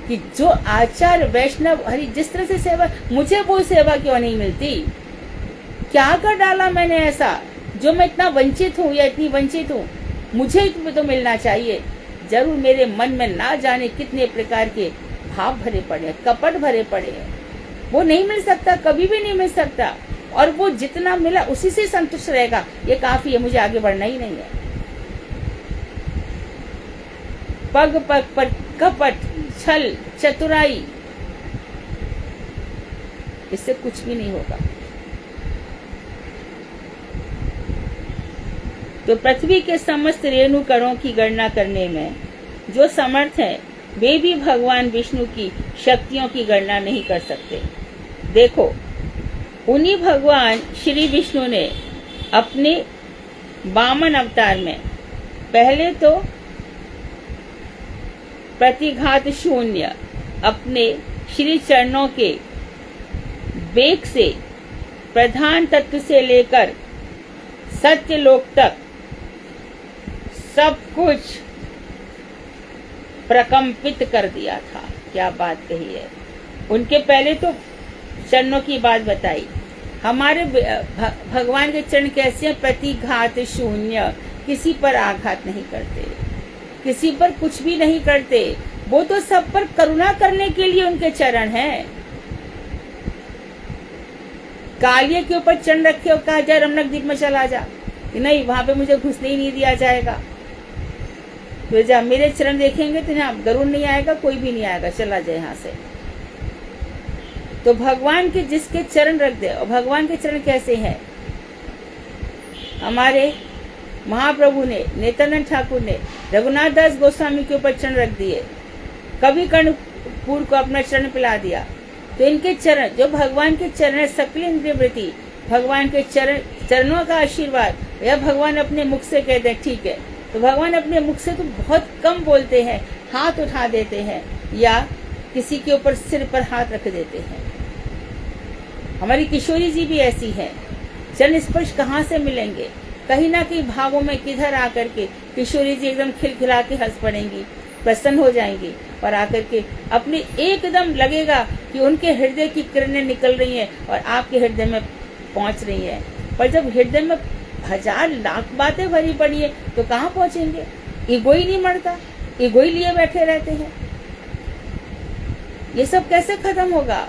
कि जो आचार्य वैष्णव हरि जिस तरह से सेवा, मुझे वो सेवा क्यों नहीं मिलती? क्या कर डाला मैंने ऐसा जो मैं इतना वंचित हूँ या इतनी वंचित हूँ? मुझे तो मिलना चाहिए। जरूर मेरे मन में ना जाने कितने प्रकार के भाव भरे पड़े, कपट भरे पड़े हैं। वो नहीं मिल सकता, कभी भी नहीं मिल सकता। और वो जितना मिला उसी से संतुष्ट रहेगा, ये काफी है, मुझे आगे बढ़ना ही नहीं है। पग पग पर कपट, छल, चतुराई, इससे कुछ भी नहीं होगा। तो पृथ्वी के समस्त रेणु कणों की गणना करने में जो समर्थ हैं, वे भी भगवान विष्णु की शक्तियों की गणना नहीं कर सकते। देखो, उन्हीं भगवान श्री विष्णु ने अपने वामन अवतार में पहले तो प्रतिघात शून्य अपने श्री चरणों के वेग से प्रधान तत्व से लेकर सत्यलोक तक सब कुछ प्रकंपित कर दिया था। क्या बात कही है। उनके पहले तो चरणों की बात बताई। हमारे भगवान के चरण कैसे हैं? प्रतिघात शून्य, किसी पर आघात नहीं करते, किसी पर कुछ भी नहीं करते। वो तो सब पर करुणा करने के लिए उनके चरण हैं। कालिए के ऊपर चरण रखे और कहा जाए रमणक द्वीप में चला जा, नहीं वहां पे मुझे घुसने ही नहीं दिया जाएगा। तो जब मेरे चरण देखेंगे तो यहाँ गरुड़ नहीं आएगा, कोई भी नहीं आएगा, चला जाए यहाँ से। तो भगवान के जिसके चरण रख दे, और भगवान के चरण कैसे हैं? हमारे महाप्रभु ने, नित्यानंद ठाकुर ने रघुनाथ दास गोस्वामी के ऊपर चरण रख दिए, कभी कर्णपुर को अपना चरण पिला दिया। तो इनके चरण, जो भगवान के चरण, सकल इंद्रिय वृत्ति, भगवान के चरणों का आशीर्वाद, या भगवान अपने मुख से कहते हैं ठीक है। तो भगवान अपने मुख से तो बहुत कम बोलते हैं, हाथ उठा देते हैं या किसी के ऊपर सिर पर हाथ रख देते हैं। हमारी किशोरी जी भी ऐसी है। चरण स्पर्श कहाँ से मिलेंगे? कहीं ना कहीं भावों में किधर आकर के किशोरी जी एकदम खिलखिला के हंस पड़ेंगी, प्रसन्न हो जाएंगी और आकर के अपने एकदम लगेगा कि उनके हृदय की किरणें निकल रही हैं और आपके हृदय में पहुंच रही हैं। पर जब हृदय में हजार लाख बातें भरी पड़ी है तो कहाँ पहुंचेंगे? ईगो ही नहीं मरता, ईगो ही लिए बैठे रहते हैं। ये सब कैसे खत्म होगा?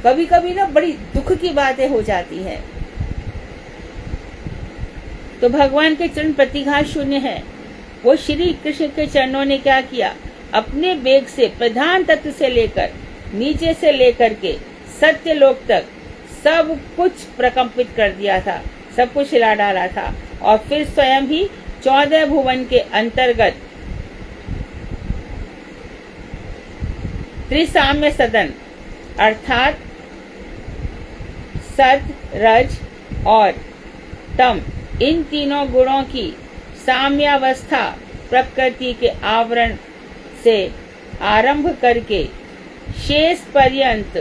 कभी कभी ना बड़ी दुख की बातें हो जाती हैं। तो भगवान के चरण प्रतिघात शून्य है। वो श्री कृष्ण के चरणों ने क्या किया, अपने वेग से प्रधान तत्व से लेकर नीचे से लेकर के सत्य लोक तक सब कुछ प्रकंपित कर दिया था, सब कुछ हिला डाला था। और फिर स्वयं ही 14 भुवन के अंतर्गत त्रिसाम्य सदन अर्थात सत, रज और तम, इन तीनों गुणों की साम्यावस्था प्रकृति के आवरण से आरंभ करके शेष पर्यंत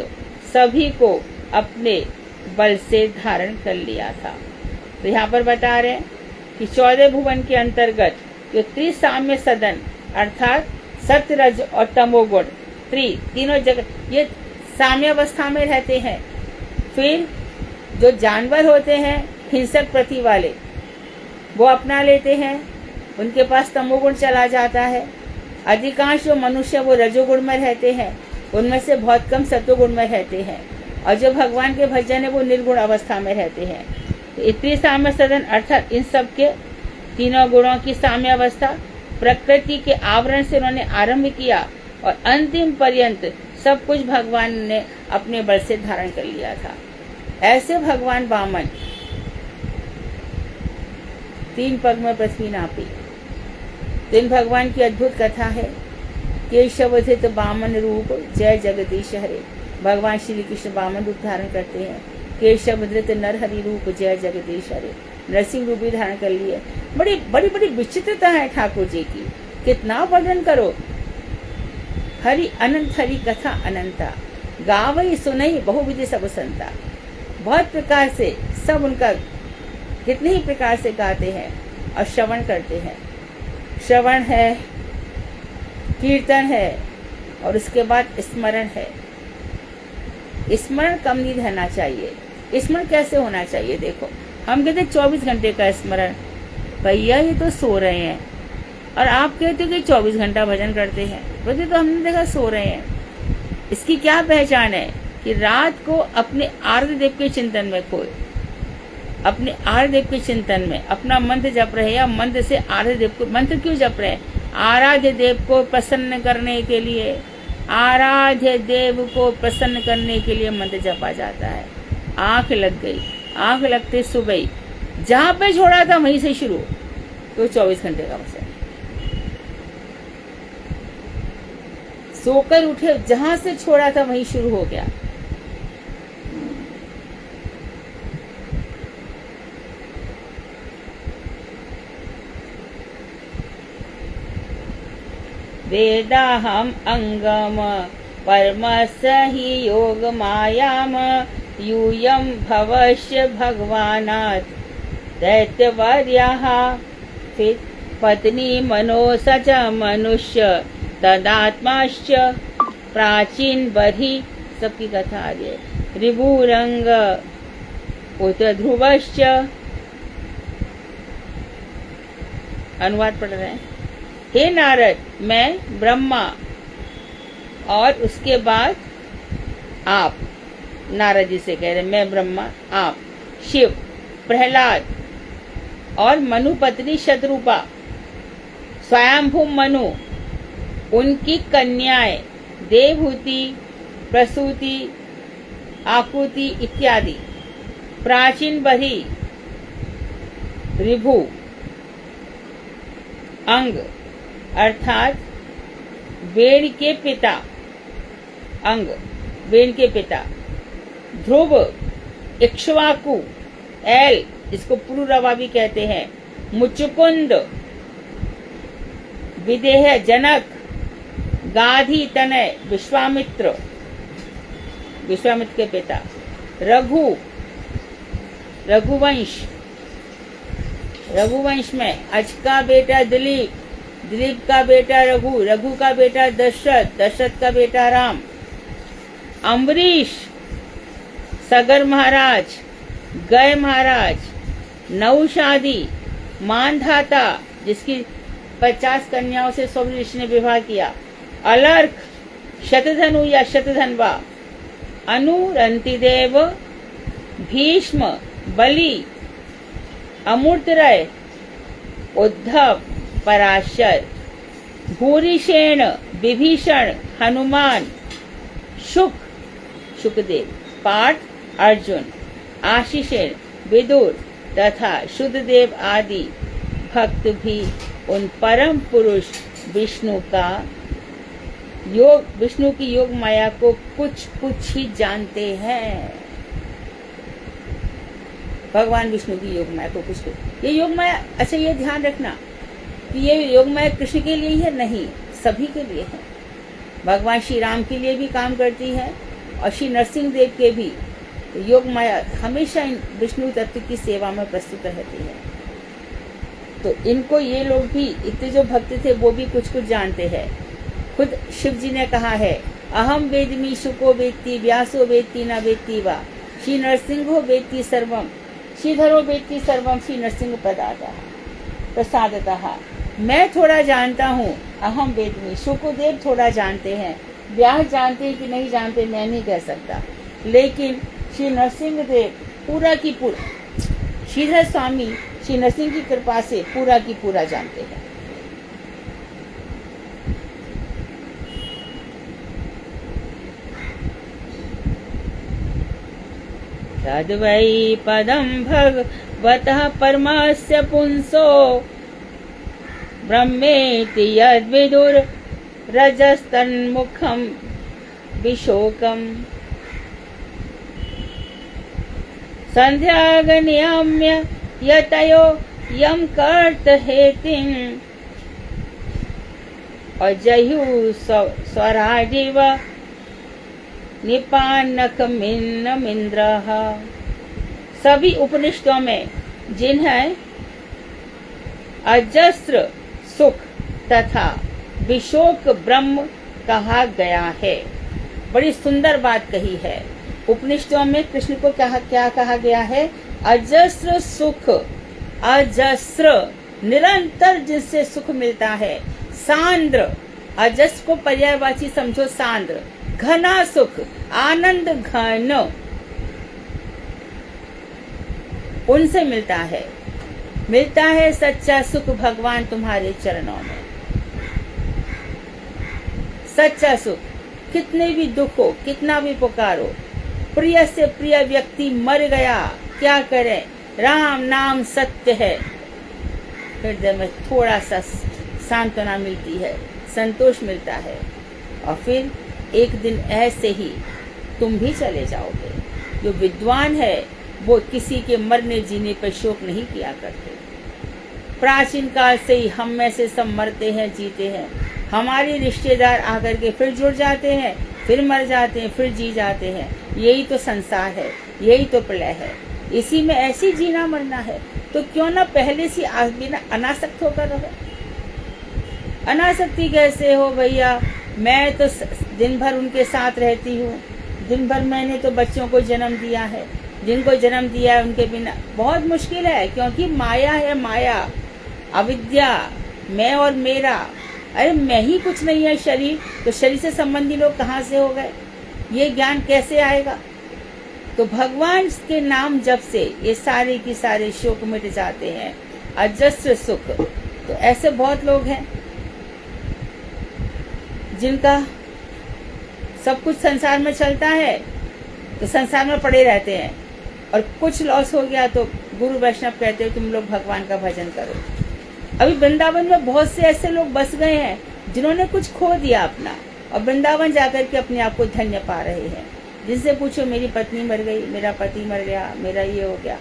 सभी को अपने बल से धारण कर लिया था। तो यहाँ पर बता रहे हैं कि 14 भुवन के अंतर्गत जो त्रिसाम्य सदन अर्थात सत्य, रज और तमोगुण तीनों जगह ये साम्य अवस्था में रहते हैं। फिर जो जानवर होते हैं हिंसक प्रति वाले, वो अपना लेते हैं, उनके पास तमोगुण चला जाता है। अधिकांश जो मनुष्य वो रजोगुण में रहते हैं, उनमें से बहुत कम सत्वगुण में रहते हैं। और जो भगवान के भजन है वो निर्गुण अवस्था में रहते हैं। तो इतनी साम्य सदन अर्थात इन सब के तीनों गुणों की साम्य अवस्था प्रकृति के आवरण से उन्होंने आरंभ किया और अंतिम पर्यंत सब कुछ भगवान ने अपने बल से धारण कर लिया था। ऐसे भगवान वामन 3 पग में पृथ्वी नापी। तो इन भगवान की अद्भुत कथा है। केशवधित वामन रूप जय जगदीश हरे। भगवान श्री कृष्ण वामन रूप धारण करते हैं। केशवधृत नरहरि रूप जय जगदीश हरे, नरसिंह रूप भी धारण कर लिए। बड़ी बड़ी बड़ी विचित्रता है ठाकुर जी की, कितना वर्णन करो। हरि अनंत हरि कथा अनंता, गावई सुनई बहुविधि सब संता। बहुत प्रकार से सब उनका कितने ही प्रकार से गाते हैं और श्रवण करते हैं। श्रवण है, कीर्तन है और उसके बाद स्मरण है। स्मरण कम नहीं रहना चाहिए। स्मरण कैसे होना चाहिए? देखो, हम कहते 24 घंटे का स्मरण, भैया ये तो सो रहे हैं, और आप कहते हो कि 24 घंटा भजन करते हैं, बोलते तो हमने देखा सो रहे हैं। इसकी क्या पहचान है कि रात को अपने आराध्य देव के चिंतन में खोए, अपने आराध्य देव के चिंतन में अपना मंत्र जप रहे, या मंत्र से आराध्य देव को, मंत्र क्यों जप रहे? आराध्य देव को प्रसन्न करने के लिए, आराध्य देव को प्रसन्न करने के लिए मंत्र जपा जाता है। आंख लग गई, आंख लगते सुबह जहां पे छोड़ा था वहीं से शुरू, तो 24 घंटे का वचन। सोकर उठे, जहां से छोड़ा था वहीं शुरू हो गया। वेदाहम अंगम परमस्य हि योग मायाम यूयम भवस्य भगवानात् दैत्यवर्यः। फिर पत्नी मनोसच मनुष्य तदात्माश्च प्राचीन बधी, सबकी कथा आ रही है। ऋभुरंग पुत्र ध्रुवश्च। अनुवाद पढ़ रहे हैं। हे नारद, मैं ब्रह्मा, और उसके बाद आप, नारद जी से कह रहे मैं ब्रह्मा, आप शिव, प्रहलाद और मनु पत्नी शतरूपा, स्वयंभू मनु, उनकी कन्याएं देवहूति, प्रसूति, आकुति इत्यादि, प्राचीन बही, ऋभु, अंग अर्थात वेण के पिता, अंग वेण के पिता, ध्रुव, इक्ष्वाकु, एल इसको पुरुरवा भी कहते हैं, मुचुकुंद, विदेह जनक, गाधी तनय विश्वामित्र, विश्वामित्र के पिता, रघु, रघुवंश, रघुवंश में अज का बेटा दिलीप, दिलीप का बेटा रघु, रघु का बेटा दशरथ, दशरथ का बेटा राम, अम्बरीश, सगर महाराज, गय महाराज, नौशादी, मानधाता जिसकी 50 कन्याओं से सौम्य ऋषि ने विवाह किया, अलर्क, शतधनु या शतधनवा, अनुरंतिदेव, भीष्म, बलि, अमूर्तरय, उद्धव, पराशर, भूरिशेन विभीषण, हनुमान, शुक शुकदेव, पार्थ अर्जुन, आशीषेण विदुर तथा शुद्धदेव आदि भक्त भी उन परम पुरुष विष्णु की योग माया को कुछ कुछ ही जानते हैं। भगवान विष्णु की योग माया को कुछ कुछ, ये योग माया, अच्छा ये ध्यान रखना कि ये योग माया कृष्ण के लिए ही है, नहीं, सभी के लिए है। भगवान श्री राम के लिए भी काम करती है और श्री नरसिंह देव के भी। तो योग माया हमेशा विष्णु तत्व की सेवा में प्रस्तुत रहती है। तो इनको ये लोग भी, इतने जो भक्त थे वो भी कुछ कुछ जानते हैं। खुद शिव जी ने कहा है, अहम वेदमी शुको वेत्ति, व्यासो वेत्ति न वेत्ति वा, श्री नरसिंहो वेत्ति सर्वम, श्रीधरो वेत्ति सर्वम, श्री नरसिंह प्रसादतः। मैं थोड़ा जानता हूँ, अहम वेदमी, शुकदेव थोड़ा जानते हैं, व्यास जानते हैं कि नहीं जानते मैं नहीं कह सकता, लेकिन श्री नरसिंह देव पूरा की पूरा, श्रीधर स्वामी श्री नरसिंह की कृपा से पूरा की पूरा जानते हैं। तद्वै पदं भगवतः परमस्य पुंसो, ब्रह्मेति यद्विदुर रजस्तन्मुखं विशोकम्, संध्यागनियम्य यतयो यम कर्तहेतिं, अजयु स्वराडिव निपानकमिन्द्रः। सभी उपनिषदों में जिन्हें अजस्र सुख तथा विशोक ब्रह्म कहा गया है, बड़ी सुंदर बात कही है। उपनिषदों में कृष्ण को क्या कहा गया है? अजस्र सुख, अजस्र निरंतर जिससे सुख मिलता है, सांद्र, अजस्र को पर्यायवाची समझो सांद्र, घना सुख, आनंद घन, उनसे मिलता है सच्चा सुख भगवान तुम्हारे चरणों में। सच्चा सुख, कितने भी दुख हो, कितना भी पुकारो, प्रिय से प्रिय व्यक्ति मर गया, क्या करें, राम नाम सत्य है, हृदय में थोड़ा सा सांत्वना मिलती है, संतोष मिलता है, और फिर एक दिन ऐसे ही तुम भी चले जाओगे। जो विद्वान है वो किसी के मरने जीने पर शोक नहीं किया करते। प्राचीन काल से ही हम में से सब मरते हैं, जीते हैं। हमारे रिश्तेदार आकर के फिर जुड़ जाते हैं, फिर मर जाते हैं, फिर जी जाते हैं। यही तो संसार है, यही तो प्रलय है, इसी में ऐसी जीना मरना है। तो क्यों ना पहले से बिना अनासक्त होकर रहो। अनासक्ति कैसे हो भैया, मैं तो दिन भर उनके साथ रहती हूँ, दिन भर मैंने तो बच्चों को जन्म दिया है, जिनको जन्म दिया है उनके बिना बहुत मुश्किल है, क्योंकि माया है, माया, अविद्या, मैं और मेरा। अरे मैं ही कुछ नहीं है शरीर, तो शरीर से संबंधी लोग कहाँ से हो गए, ये ज्ञान कैसे आएगा? तो भगवान के नाम जप से ये सारे की सारे शोक मिट जाते हैं, अजस्र सुख। तो ऐसे बहुत लोग हैं जिनका सब कुछ संसार में चलता है, तो संसार में पड़े रहते हैं, और कुछ लॉस हो गया तो गुरु वैष्णव कहते हैं तुम लोग भगवान का भजन करो। अभी वृंदावन में बहुत से ऐसे लोग बस गए हैं जिन्होंने कुछ खो दिया अपना, और वृंदावन जाकर के अपने आप को धन्य पा रहे हैं। जिनसे पूछो मेरी पत्नी मर गई, मेरा पति मर गया, मेरा ये हो गया,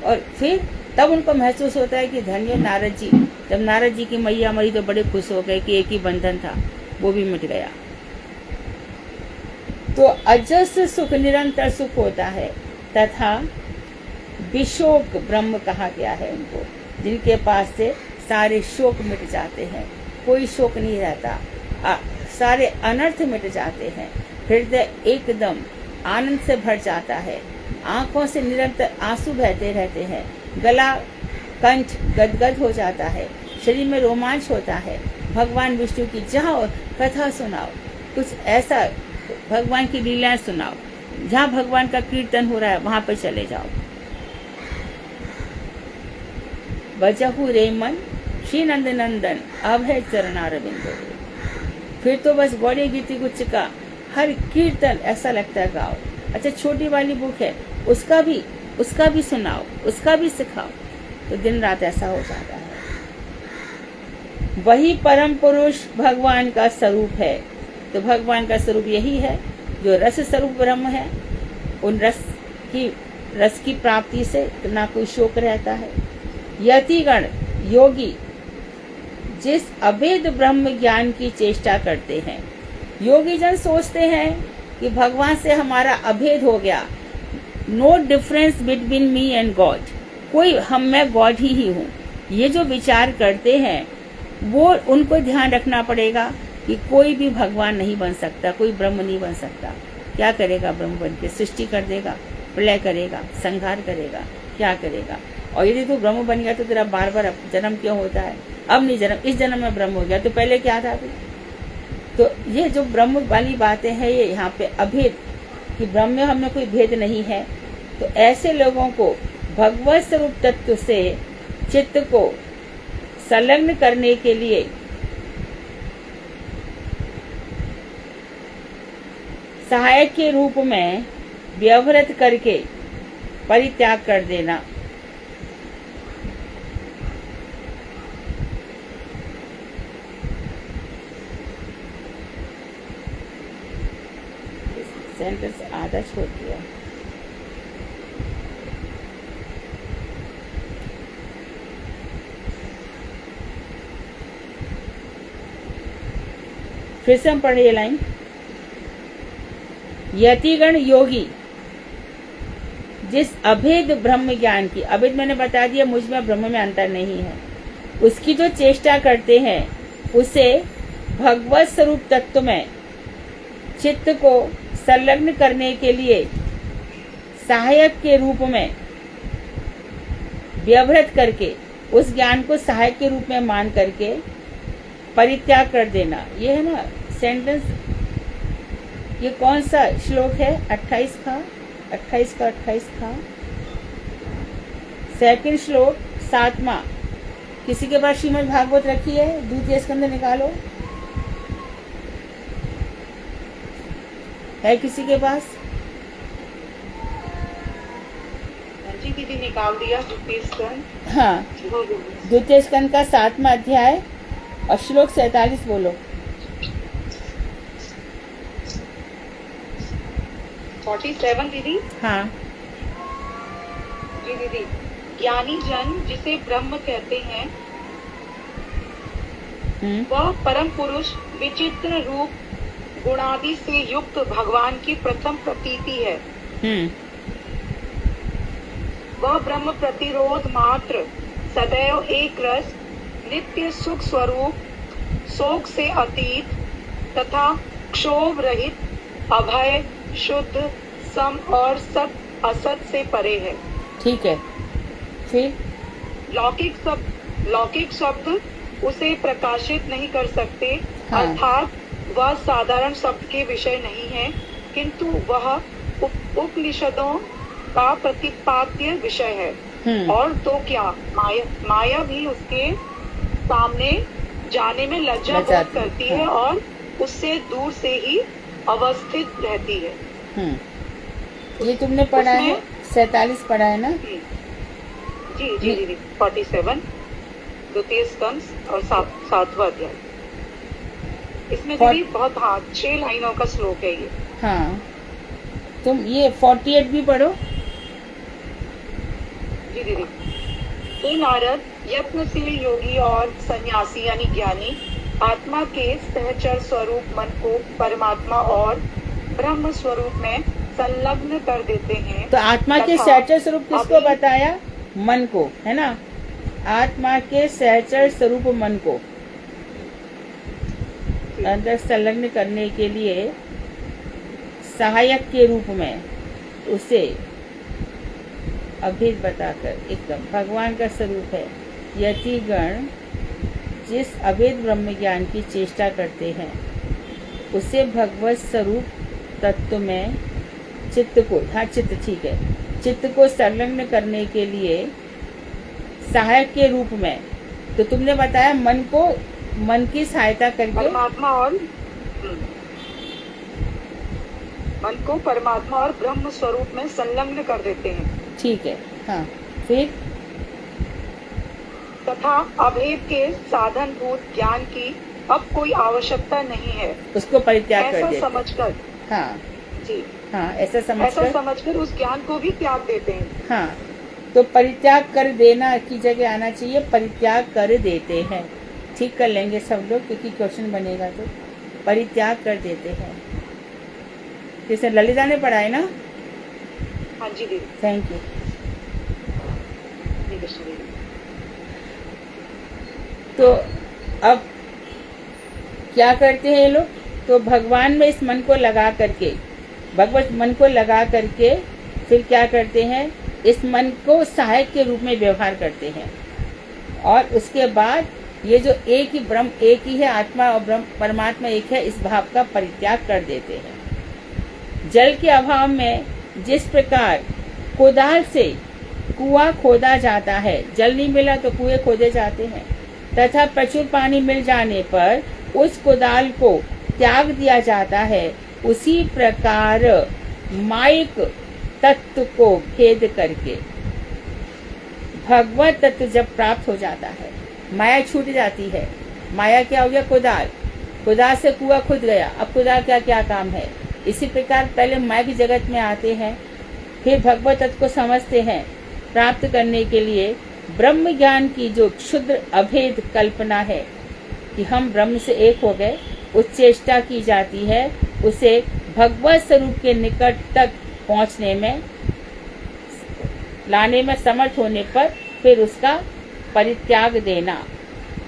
और फिर तब उनको महसूस होता है कि धन्य नारद जी। जब नारद जी की मैया मरी तो बड़े खुश हो गए कि एक ही बंधन था, वो भी मिट गया। तो अजस्र सुख, निरंतर सुख होता है, तथा विशोक ब्रह्म कहा गया है उनको, जिनके पास से सारे शोक मिट जाते हैं, कोई शोक नहीं रहता, सारे अनर्थ मिट जाते हैं, हृदय एकदम आनंद से भर जाता है, आंखों से निरंतर आंसू बहते रहते हैं, गला कंठ गदगद हो जाता है, शरीर में रोमांच होता है। भगवान विष्णु की जाओ कथा सुनाओ, कुछ ऐसा भगवान की लीलाएं सुनाओ, जहाँ भगवान का कीर्तन हो रहा है वहां पर चले जाओ। बजहु रे मन श्री नंद नंदन अब है चरणारविंदो। फिर तो बस गौड़ी गीति गुच्छ का हर कीर्तन ऐसा लगता है गाओ। अच्छा, छोटी वाली बुक है, उसका भी सुनाओ, उसका भी सिखाओ, तो दिन रात ऐसा हो जाता है। वही परम पुरुष भगवान का स्वरूप है। तो भगवान का स्वरूप यही है जो रस स्वरूप ब्रह्म है। उन रस की प्राप्ति से ना कोई शोक रहता है। यतिगण योगी जिस अभेद ब्रह्म ज्ञान की चेष्टा करते हैं। योगी जन सोचते हैं कि भगवान से हमारा अभेद हो गया, no difference between me and God, मैं गॉड ही हूँ। ये जो विचार करते हैं वो उनको ध्यान रखना पड़ेगा कि कोई भी भगवान नहीं बन सकता, कोई ब्रह्म नहीं बन सकता। क्या करेगा ब्रह्म बन के? सृष्टि कर देगा, प्रलय करेगा, संहार करेगा, क्या करेगा? और यदि तू ब्रह्म बन गया तो तेरा बार बार जन्म क्यों होता है? अब नहीं जन्म, इस जन्म में ब्रह्म हो गया, तो पहले क्या था तू? तो ये जो ब्रह्म वाली बातें हैं, ये यहाँ पे अभेद कि ब्रह्म में हमें कोई भेद नहीं है। तो ऐसे लोगों को भगवत स्वरूप तत्व से चित्त को संलग्न करने के लिए सहायक के रूप में व्यवहृत करके परित्याग कर देना। सेंटेंस आधा छोड़ दिया। फिर से हम पढ़े ये लाइन। यतिगण योगी जिस अभेद ब्रह्म ज्ञान की, अभेद मैंने बता दिया, मुझ में ब्रह्म में अंतर नहीं है, उसकी जो चेष्टा करते हैं, उसे भगवत स्वरूप तत्व में चित्त को संलग्न करने के लिए सहायक के रूप में व्यवहृत करके, उस ज्ञान को सहायक के रूप में मान करके परित्याग कर देना। ये है ना सेंटेंस। ये कौन सा श्लोक है? 28 का सेकंड श्लोक, 7वां। किसी के पास श्रीमद् भागवत रखी है? द्वितीय स्कंद निकालो। है किसी के पास? जी दीदी निकाल दिया द्वितीय स्कंद। हाँ, द्वितीय स्कंद का 7वां अध्याय और श्लोक 47 बोलो। 47 दीदी। हाँ जी दीदी। ज्ञानी जन जिसे ब्रह्म कहते हैं, वह परम पुरुष विचित्र रूप गुणादि से युक्त भगवान की प्रथम प्रतीति है। वह ब्रह्म प्रतिरोध मात्र, सदैव एक रस, नित्य सुख स्वरूप, शोक से अतीत तथा क्षोभ रहित, अभय, शुद्ध, सम और सत असत से परे है। ठीक है। फिर लौकिक शब्द उसे प्रकाशित नहीं कर सकते। हाँ। अर्थात वह साधारण शब्द के विषय नहीं है, किंतु वह उपनिषदों का प्रतिपाद्य विषय है। और तो क्या, माया भी उसके सामने जाने में लज्जा बोध करती है और उससे दूर से ही अवस्थित रहती है। ये तुमने पढ़ा है? 47 पढ़ा है ना? जी जी दीदी। 47 द्वितीय स्कंद और 7वां अध्याय। इसमें दीदी बहुत 6 लाइनों का श्लोक है ये। हाँ, तुम ये 48 भी पढ़ो। जी दीदी। हे नारद, यत्नशील योगी और सन्यासी यानी ज्ञानी आत्मा के सहचर स्वरूप मन को परमात्मा और ब्रह्म स्वरूप में संलग्न कर देते हैं। तो आत्मा के सहचर स्वरूप किसको बताया? मन को, है ना? आत्मा के सहचर स्वरूप मन को अंदर संलग्न करने के लिए सहायक के रूप में उसे अभेद बताकर एकदम भगवान का स्वरूप है। यतिगण जिस अभेद ब्रह्म ज्ञान की चेष्टा करते हैं, उसे भगवत स्वरूप तत्व में चित्त को, हाँ चित्त ठीक है, चित्त को संलग्न करने के लिए सहायक के रूप में तो तुमने बताया मन की सहायता करके मन को परमात्मा और ब्रह्म स्वरूप में संलग्न कर देते हैं। ठीक है, हाँ, फिर तथा अभेद के साधन भूत ज्ञान की अब कोई आवश्यकता नहीं है, उसको परित्याग कर ऐसा देते। समझकर, हाँ जी हाँ, ऐसा समझकर उस ज्ञान को भी त्याग देते हैं। हाँ, तो परित्याग कर देना की जगह आना चाहिए परित्याग कर देते हैं। ठीक कर लेंगे सब लोग, क्योंकि क्वेश्चन बनेगा तो परित्याग कर देते हैं। जैसे ललिता ने पढ़ा है ना? हाँ जी दीदी, थैंक यू। तो अब क्या करते हैं ये लोग? तो भगवान में इस मन को लगा करके, भगवत मन को लगा करके फिर क्या करते हैं? इस मन को सहायक के रूप में व्यवहार करते हैं। और उसके बाद ये जो एक ही ब्रह्म एक ही है, आत्मा और ब्रह्म परमात्मा एक है, इस भाव का परित्याग कर देते हैं। जल के अभाव में जिस प्रकार कोदाल से कुआं खोदा जाता है, जल नहीं मिला तो कुएं खोदे जाते हैं, तथा प्रचुर पानी मिल जाने पर उस कोदाल को त्याग दिया जाता है, उसी प्रकार माइक तत्व को भेद करके भगवत तत्व जब प्राप्त हो जाता है, माया छूट जाती है। माया क्या हो गया? कोदाल। कोदाल से कुआं खुद गया, अब कोदाल का क्या काम है? इसी प्रकार पहले माया की जगत में आते हैं, फिर भगवत तत्व को समझते हैं। प्राप्त करने के लिए ब्रह्म ज्ञान की जो क्षुद्र अभेद कल्पना है कि हम ब्रह्म से एक हो गए, उस चेष्टा की जाती है, उसे भगवत स्वरूप के निकट तक पहुंचने में, लाने में समर्थ होने पर फिर उसका परित्याग देना।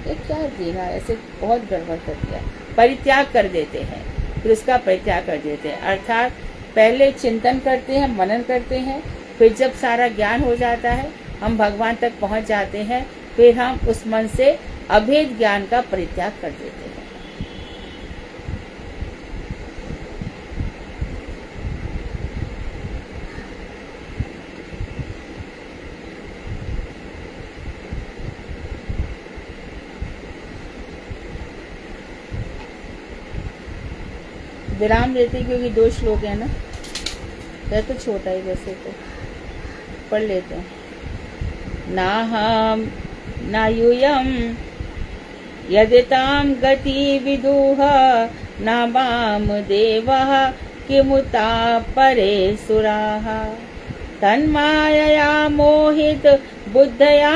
ये क्या देना? ऐसे बहुत गड़बड़ कर दिया। परित्याग कर देते हैं, फिर उसका परित्याग कर देते हैं। अर्थात पहले चिंतन करते हैं, मनन करते हैं, फिर जब सारा ज्ञान हो जाता है, हम भगवान तक पहुंच जाते हैं, फिर हम उस मन से अभेद ज्ञान का परित्याग कर देते हैं। विराम देते क्योंकि 2 श्लोक है ना, है तो छोटा ही, वैसे तो पढ़ लेते हैं। नाहम न यूयम यदिताम गति विदुह न वाम देवः किमुता परे सुराः तन्मायया मोहित बुद्धया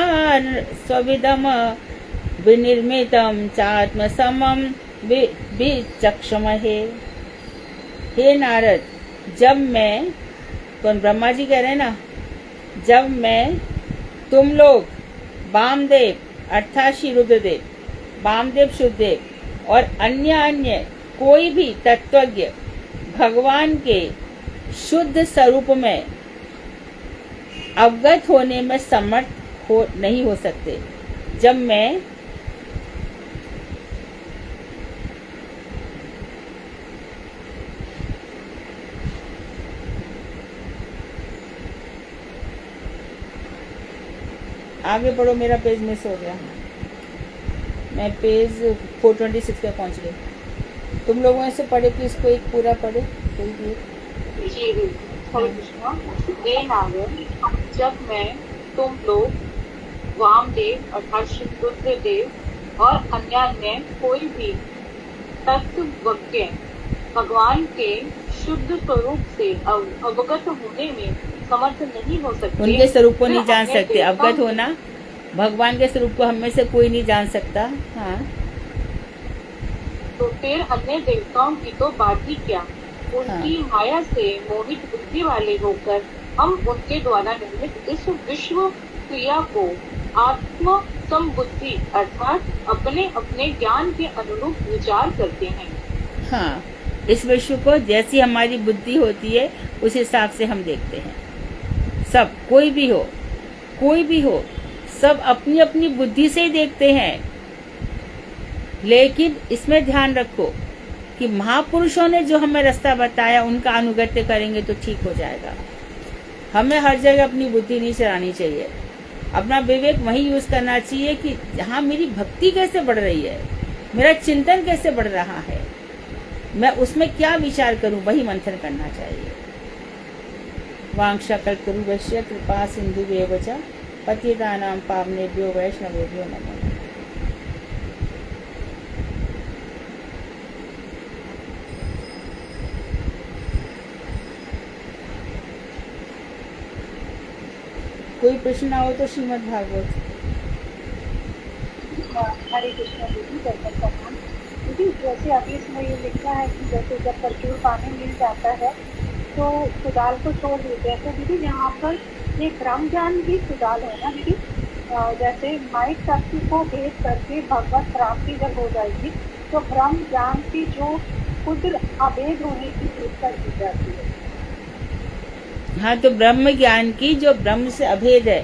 स्वविदम विनिर्मितम चात्मसमम विचक्षमहे। हे नारद, जब मैं, कौन ब्रह्मा जी कह रहे हैं ना, जब मैं तुम लोग वामदेव अर्थात श्री रुद्रदेव, वामदेव शुद्धदेव और अन्य कोई भी तत्वज्ञ भगवान के शुद्ध स्वरूप में अवगत होने में समर्थ नहीं हो सकते, जब मैं आगे पढ़ो, मेरा पेज मिस हो गया, मैं पेज 426 पे पहुंच गई। तुम लोगों में से पढ़े कि इसको एक पूरा पढ़े कोई भी। हरे कृष्णा। हे नारद, जब मैं तुम लोग वामदेव अर्थात श्री रुद्रदेव और अन्य कोई भी तत्वज्ञ भगवान के शुद्ध स्वरूप से अवगत होने में समर्थ नहीं हो सकते, उनके स्वरूप को नहीं जान सकते। अवगत होना, भगवान के स्वरूप को हम में से कोई नहीं जान सकता। हाँ, तो फिर अन्य देवताओं की तो बात ही क्या, उनकी माया से मोहित बुद्धि वाले होकर हम उनके द्वारा निर्मित इस विश्व क्रिया को आत्म संबुद्धि अर्थात अपने अपने ज्ञान के अनुरूप विचार करते हैं। हाँ, इस विश्व को जैसी हमारी बुद्धि होती है उस हिसाब से हम देखते हैं। सब, कोई भी हो, सब अपनी अपनी बुद्धि से ही देखते हैं। लेकिन इसमें ध्यान रखो कि महापुरुषों ने जो हमें रास्ता बताया उनका अनुगत्य करेंगे तो ठीक हो जाएगा। हमें हर जगह अपनी बुद्धि नहीं चलानी चाहिए। अपना विवेक वही यूज करना चाहिए कि हाँ मेरी भक्ति कैसे बढ़ रही है, मेरा चिंतन कैसे बढ़ रहा है, मैं उसमें क्या विचार करूं, वही मंथन करना चाहिए। वांछा कल्पतरुभ्यश्च कृपा सिन्धुभ्येव च पतितानां पावनेभ्यो वैष्णवेभ्यो नमो नमः। कोई प्रश्न हो तो श्रीमद् भागवत। हरे कृष्ण दीदी, दर्शन प्रणाम दीदी। जैसे अभी इसमें ये लिखा है कि जैसे जब प्रचुर पानी मिल जाता है तो कुदाल को छोड़ देते हैं, तो दीदी यहाँ पर ये ब्रह्म ज्ञान भी कुदाल है ना दीदी। जैसे माइक शक्ति को भेद करके भगवत प्राप्ति जब हो जाएगी तो ब्रह्म ज्ञान की जो खुद अभेद होने की चेष्टा की जाती है। हाँ, तो ब्रह्म ज्ञान की जो ब्रह्म से अभेद है,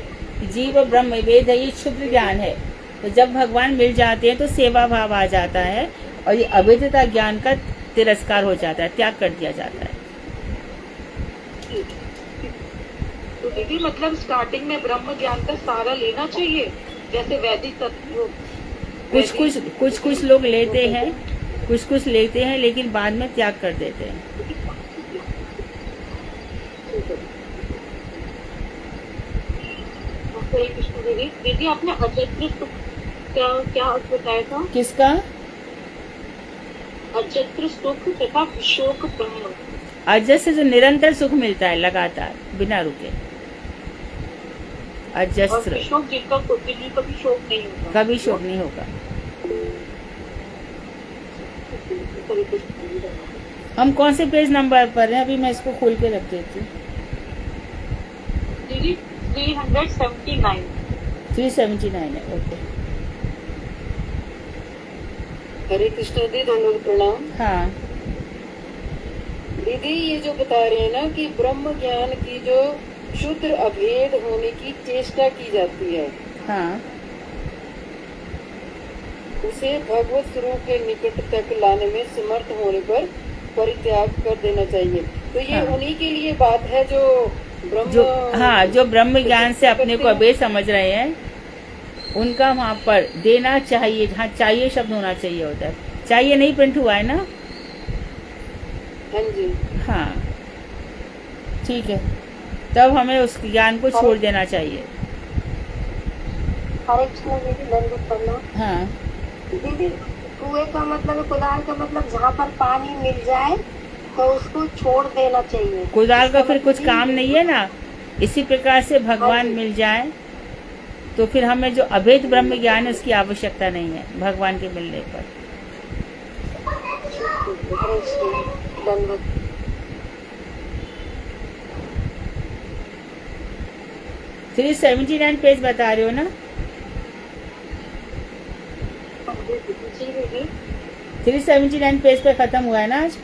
जीव ब्रह्म भेद है, ये क्षुद्र ज्ञान है। तो जब भगवान मिल जाते हैं तो सेवा भाव आ जाता है और ये अभेदता ज्ञान का तिरस्कार हो जाता है, त्याग कर दिया जाता है। तो दीदी मतलब स्टार्टिंग में ब्रह्म ज्ञान का सहारा लेना चाहिए, जैसे वैदिक तत्व कुछ लोग लेते हैं, कुछ लेते हैं, लेकिन बाद में त्याग कर देते हैं। दीदी दीदी आपने अजत्र सुख क्या बताया था? किसका? अजत्र सुख तथा शोक ब्रह्म। अजय से जो निरंतर सुख मिलता है, लगातार बिना रुके, अजस्त्र। शोक जिनका कभी शोक नहीं होगा, कभी शोक नहीं होगा। हम कौन से पेज नंबर पर हैं? अभी मैं इसको खोल के रख देती हूँ। दीदी 379 379 है। ओके, हरे कृष्ण दी, धन्यवाद प्रणाम। हाँ दीदी ये जो बता रहे हैं ना कि ब्रह्म ज्ञान की जो शुद्ध अभेद होने की चेष्टा की जाती है, हाँ, उसे भगवत स्वरूप के निकट तक लाने में समर्थ होने पर परित्याग कर देना चाहिए। तो ये हाँ। उन्हीं के लिए बात है जो जो ब्रह्म ज्ञान से अपने को अभेद समझ रहे हैं, उनका वहाँ पर देना चाहिए। जहाँ चाहिए शब्द होना चाहिए होता है, चाहिए नहीं प्रिंट हुआ है ना? हाँ जी, हाँ, ठीक है, तब हमें उस ज्ञान को छोड़ देना चाहिए। हरे कृष्ण दीदी, दंडवत प्रणाम। हाँ, दीदी कुएं का मतलब, कुदाल का मतलब जहाँ पर पानी मिल जाए तो उसको छोड़ देना चाहिए। कुदाल का फिर कुछ काम नहीं है ना। इसी प्रकार से भगवान मिल जाए तो फिर हमें जो अभेद ब्रह्म ज्ञान है उसकी आवश्यकता नहीं है भगवान के मिलने पर। हरे कृष्ण, दंडवत। 379 पेज बता रहे हो ना? जी दीदी, 379 पेज पे खत्म हुआ है ना आज?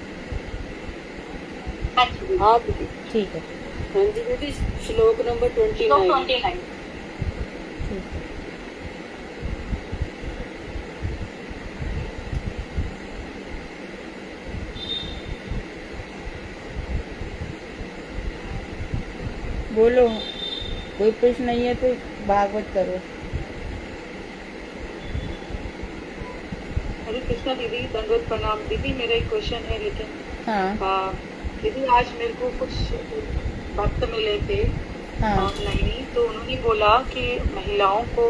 हाँ दीदी, ठीक है, हाँ जी दीदी, श्लोक नंबर 29। ठीक है। बोलो, कोई प्रश्न नहीं है तो भागवत करो। हरे कृष्णा दीदी, दंडवत प्रणाम। दीदी मेरा एक क्वेश्चन है, लेकिन हाँ दीदी आज मेरे को कुछ भक्त मिले थे हाँ ऑनलाइन, तो उन्होंने बोला कि महिलाओं को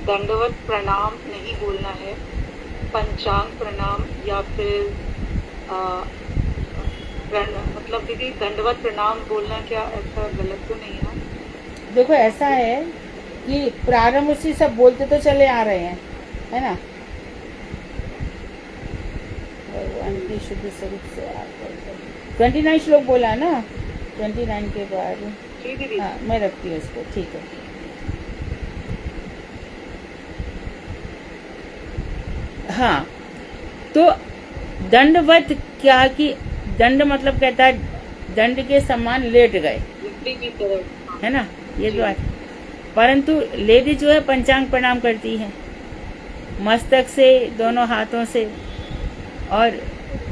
दंडवत प्रणाम नहीं बोलना है, पंचांग प्रणाम या फिर मतलब दीदी दंडवत प्रणाम बोलना क्या ऐसा गलत तो नहीं है? देखो, ऐसा है कि प्रारंभ से सब बोलते तो चले आ रहे हैं, है ना? भगवान की शुद्ध स्वरूप से आप 29 श्लोक बोला है ना? 29 के बाद जी दीदी। हाँ, मैं रखती हूँ इसको, ठीक है। हाँ, तो दंडवत क्या कि दंड मतलब कहता है दंड के समान लेट गए, की तरह, है ना? ये तो है। परंतु लेडी जो है पंचांग प्रणाम करती है, मस्तक से, दोनों हाथों से, और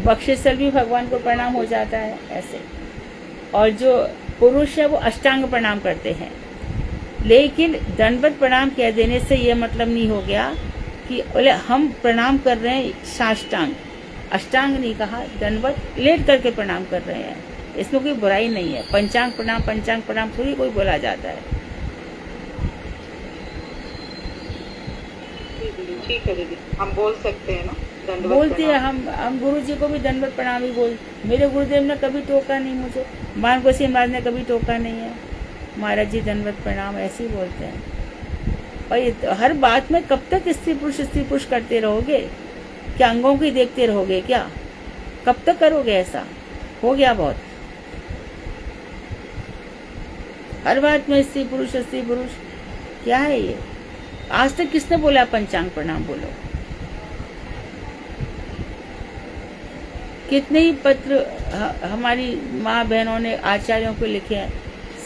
बक्षस्थल भी भगवान को प्रणाम हो जाता है ऐसे। और जो पुरुष है वो अष्टांग प्रणाम करते हैं, लेकिन दंडवत प्रणाम कह देने से ये मतलब नहीं हो गया कि बोले हम प्रणाम कर रहे हैं साष्टांग, अष्टांग नहीं कहा, दंडवत लेट करके प्रणाम कर रहे हैं, इसमें कोई बुराई नहीं है। पंचांग प्रणाम थोड़ी कोई बोला जाता है। ठीक है दीदी, हम बोल सकते हैं ना दंडवत बोलते हैं प्रणाम? हम गुरु जी को भी दंडवत प्रणाम ही बोल। मेरे गुरुदेव ने कभी टोका नहीं मुझे, मान गोसाई महाराज ने कभी टोका नहीं है, महाराज जी दंडवत प्रणाम ऐसे ही बोलते हैं। और हर बात में कब तक स्त्री पुरुष करते रहोगे? क्या अंगों को ही देखते रहोगे क्या? कब तक करोगे ऐसा? हो गया बहुत। हर बात में स्त्री पुरुष क्या है ये? आज तक किसने बोला पंचांग प्रणाम बोलो? कितने ही पत्र हमारी माँ बहनों ने आचार्यों को लिखे हैं,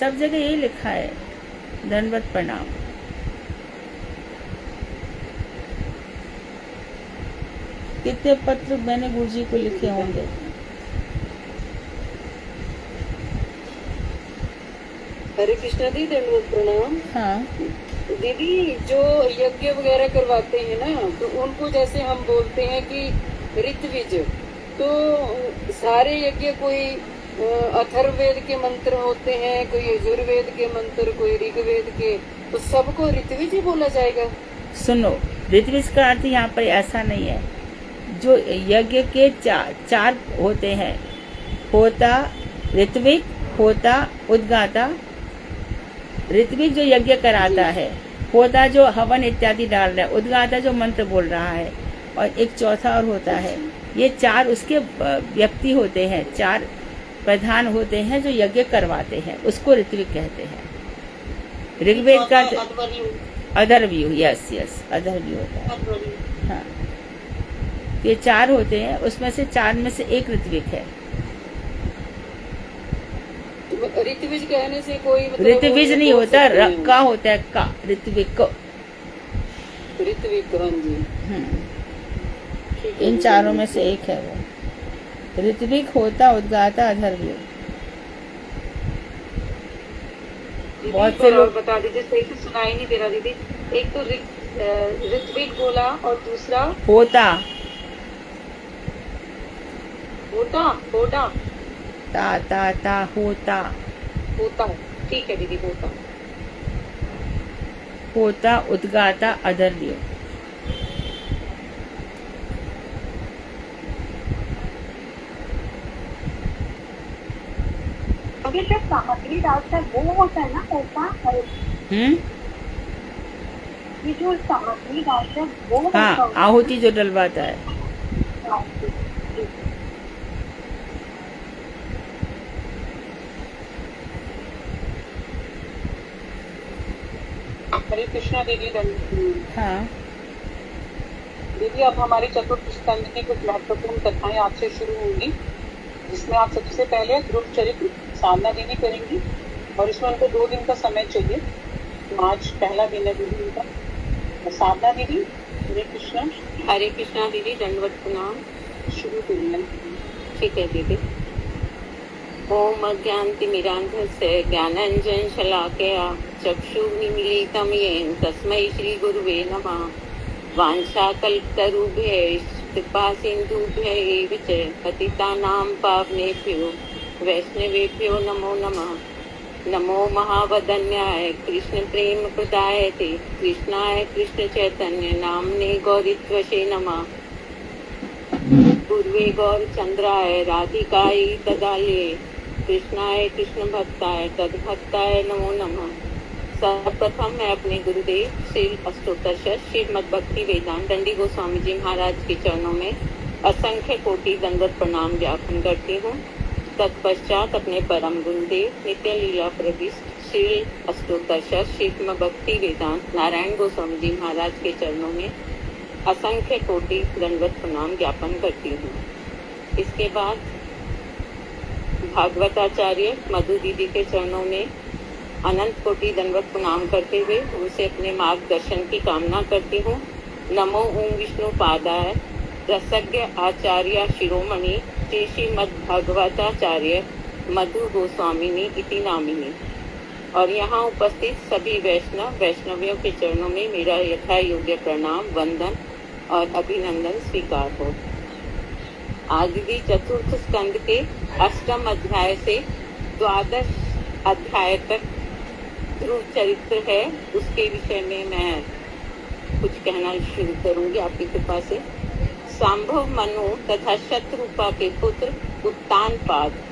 सब जगह यही लिखा है दंडवत प्रणाम। कितने पत्र मैंने गुरु जी को लिखे होंगे। हरे कृष्णा दी, दंडवत प्रणाम। हाँ दीदी, जो यज्ञ वगैरह करवाते हैं ना, तो उनको जैसे हम बोलते हैं कि ऋत्विज, तो सारे यज्ञ कोई अथर्ववेद के मंत्र होते हैं, कोई यजुर्वेद के मंत्र, कोई ऋग्वेद के, तो सबको ऋत्विज ही बोला जाएगा? सुनो, ऋत्विज का अर्थ यहाँ पर ऐसा नहीं है। जो यज्ञ के चार होते हैं, होता, ऋत्विक, होता, उद्गाता। ऋत्विक जो यज्ञ कराता है, होता जो हवन इत्यादि डाल रहा है, उद्गाता जो मंत्र बोल रहा है, और एक चौथा और होता है। ये चार उसके व्यक्ति होते हैं, चार प्रधान होते हैं जो यज्ञ करवाते हैं, उसको ऋत्विक कहते हैं। ऋग्वेद का अधर्व्यू, यस अधर्व्यू होता है। हाँ, ये चार होते हैं, उसमें से चार में से एक ऋत्विक है। ऋत्विज कहने से कोई मतलब ऋत्विज नहीं होता, का होता है का, ऋत्विक। ऋत्विक, हाँ जी। इन चारों में से एक है वो। ऋत्विक, होता, उद्गाता, अधर्व्यू। बहुत से लोग बता दीजिए, सही से सुनाई नहीं दे रहा दीदी। एक तो ऋत्विक बोला और दूसरा होता, होता ता होता। ठीक है दीदी, होता, उद्गाता, अधर्व्यू। अगर जब सामग्री डालता है वो होता है ना होता है, ये जो सामग्री डालता है वो हाँ, होता है। आहुति जो डलवाता है। हाँ, हरे कृष्णा दीदी। हाँ दीदी, अब हमारी चतुर्थ स्कंद की कुछ महत्वपूर्ण कथाएं आपसे शुरू होंगी, जिसमें आप सबसे पहले ध्रुव चरित्र साधना दीदी करेंगी, और इसमें उनको 2 दिन का समय चाहिए। तो आज पहला दिन है दीदी उनका। साधना दीदी, हरे कृष्णा दीदी, दंडवत प्रणाम। शुरू करिए। ठीक है दीदी। ओम अज्ञानतिमिरान्धस्य ज्ञानाञ्जन शलाकया चक्षुर्मीलितं येन तस्मै श्री गुरुवे नमः। वाञ्छाकल्पतरुभ्यश्च कृपासिन्धुभ्यः च पतितानां पावनेभ्यो वैष्णवेभ्यो नमो नमः। नमो महावदन्याय कृष्ण प्रेम प्रदायते कृष्णाय कृष्ण चैतन्य नामने गौरीत्वसे नमः। पूर्वे गौरचंद्राय राधिकाय तदालये कृष्णाय कृष्ण भक्ताय तद्भक्ताय नमो नमः। सर्वप्रथम मैं अपने गुरुदेव श्री अष्टोत्तर श्रीमद् भक्ति वेदांत दंडी गोस्वामी जी महाराज के चरणों में असंख्य कोटि दंडवत प्रणाम ज्ञापन करती हूँ। तत्पश्चात अपने परम गुरुदेव नित्य लीला प्रविष्ट श्री अष्टोत्तर श्रीमद् भक्ति वेदांत नारायण गोस्वामी जी महाराज के चरणों में असंख्य कोटि दंडवत प्रणाम ज्ञापन करती हूँ। इसके बाद भागवताचार्य मधु दीदी के चरणों में अनंत कोटि दंडवत प्रणाम करते हुए उनसे अपने मार्गदर्शन की कामना करती हूँ। नमो ओम विष्णु पादाय रसज्ञ आचार्य शिरोमणि श्री श्रीमद् भागवताचार्य मधु गोस्वामिनी इति नामिनी। और यहाँ उपस्थित सभी वैष्णवियों के चरणों में मेरा यथा योग्य प्रणाम, वंदन और अभिनंदन स्वीकार हो। आज दीदी चतुर्थ स्कंद के 8वें अध्याय से 12 अध्याय तक ध्रुव चरित्र है, उसके विषय में मैं कुछ कहना शुरू करूंगी आपकी कृपा से। सांभव मनु तथा शत्रुपा के पुत्र उत्तानपाद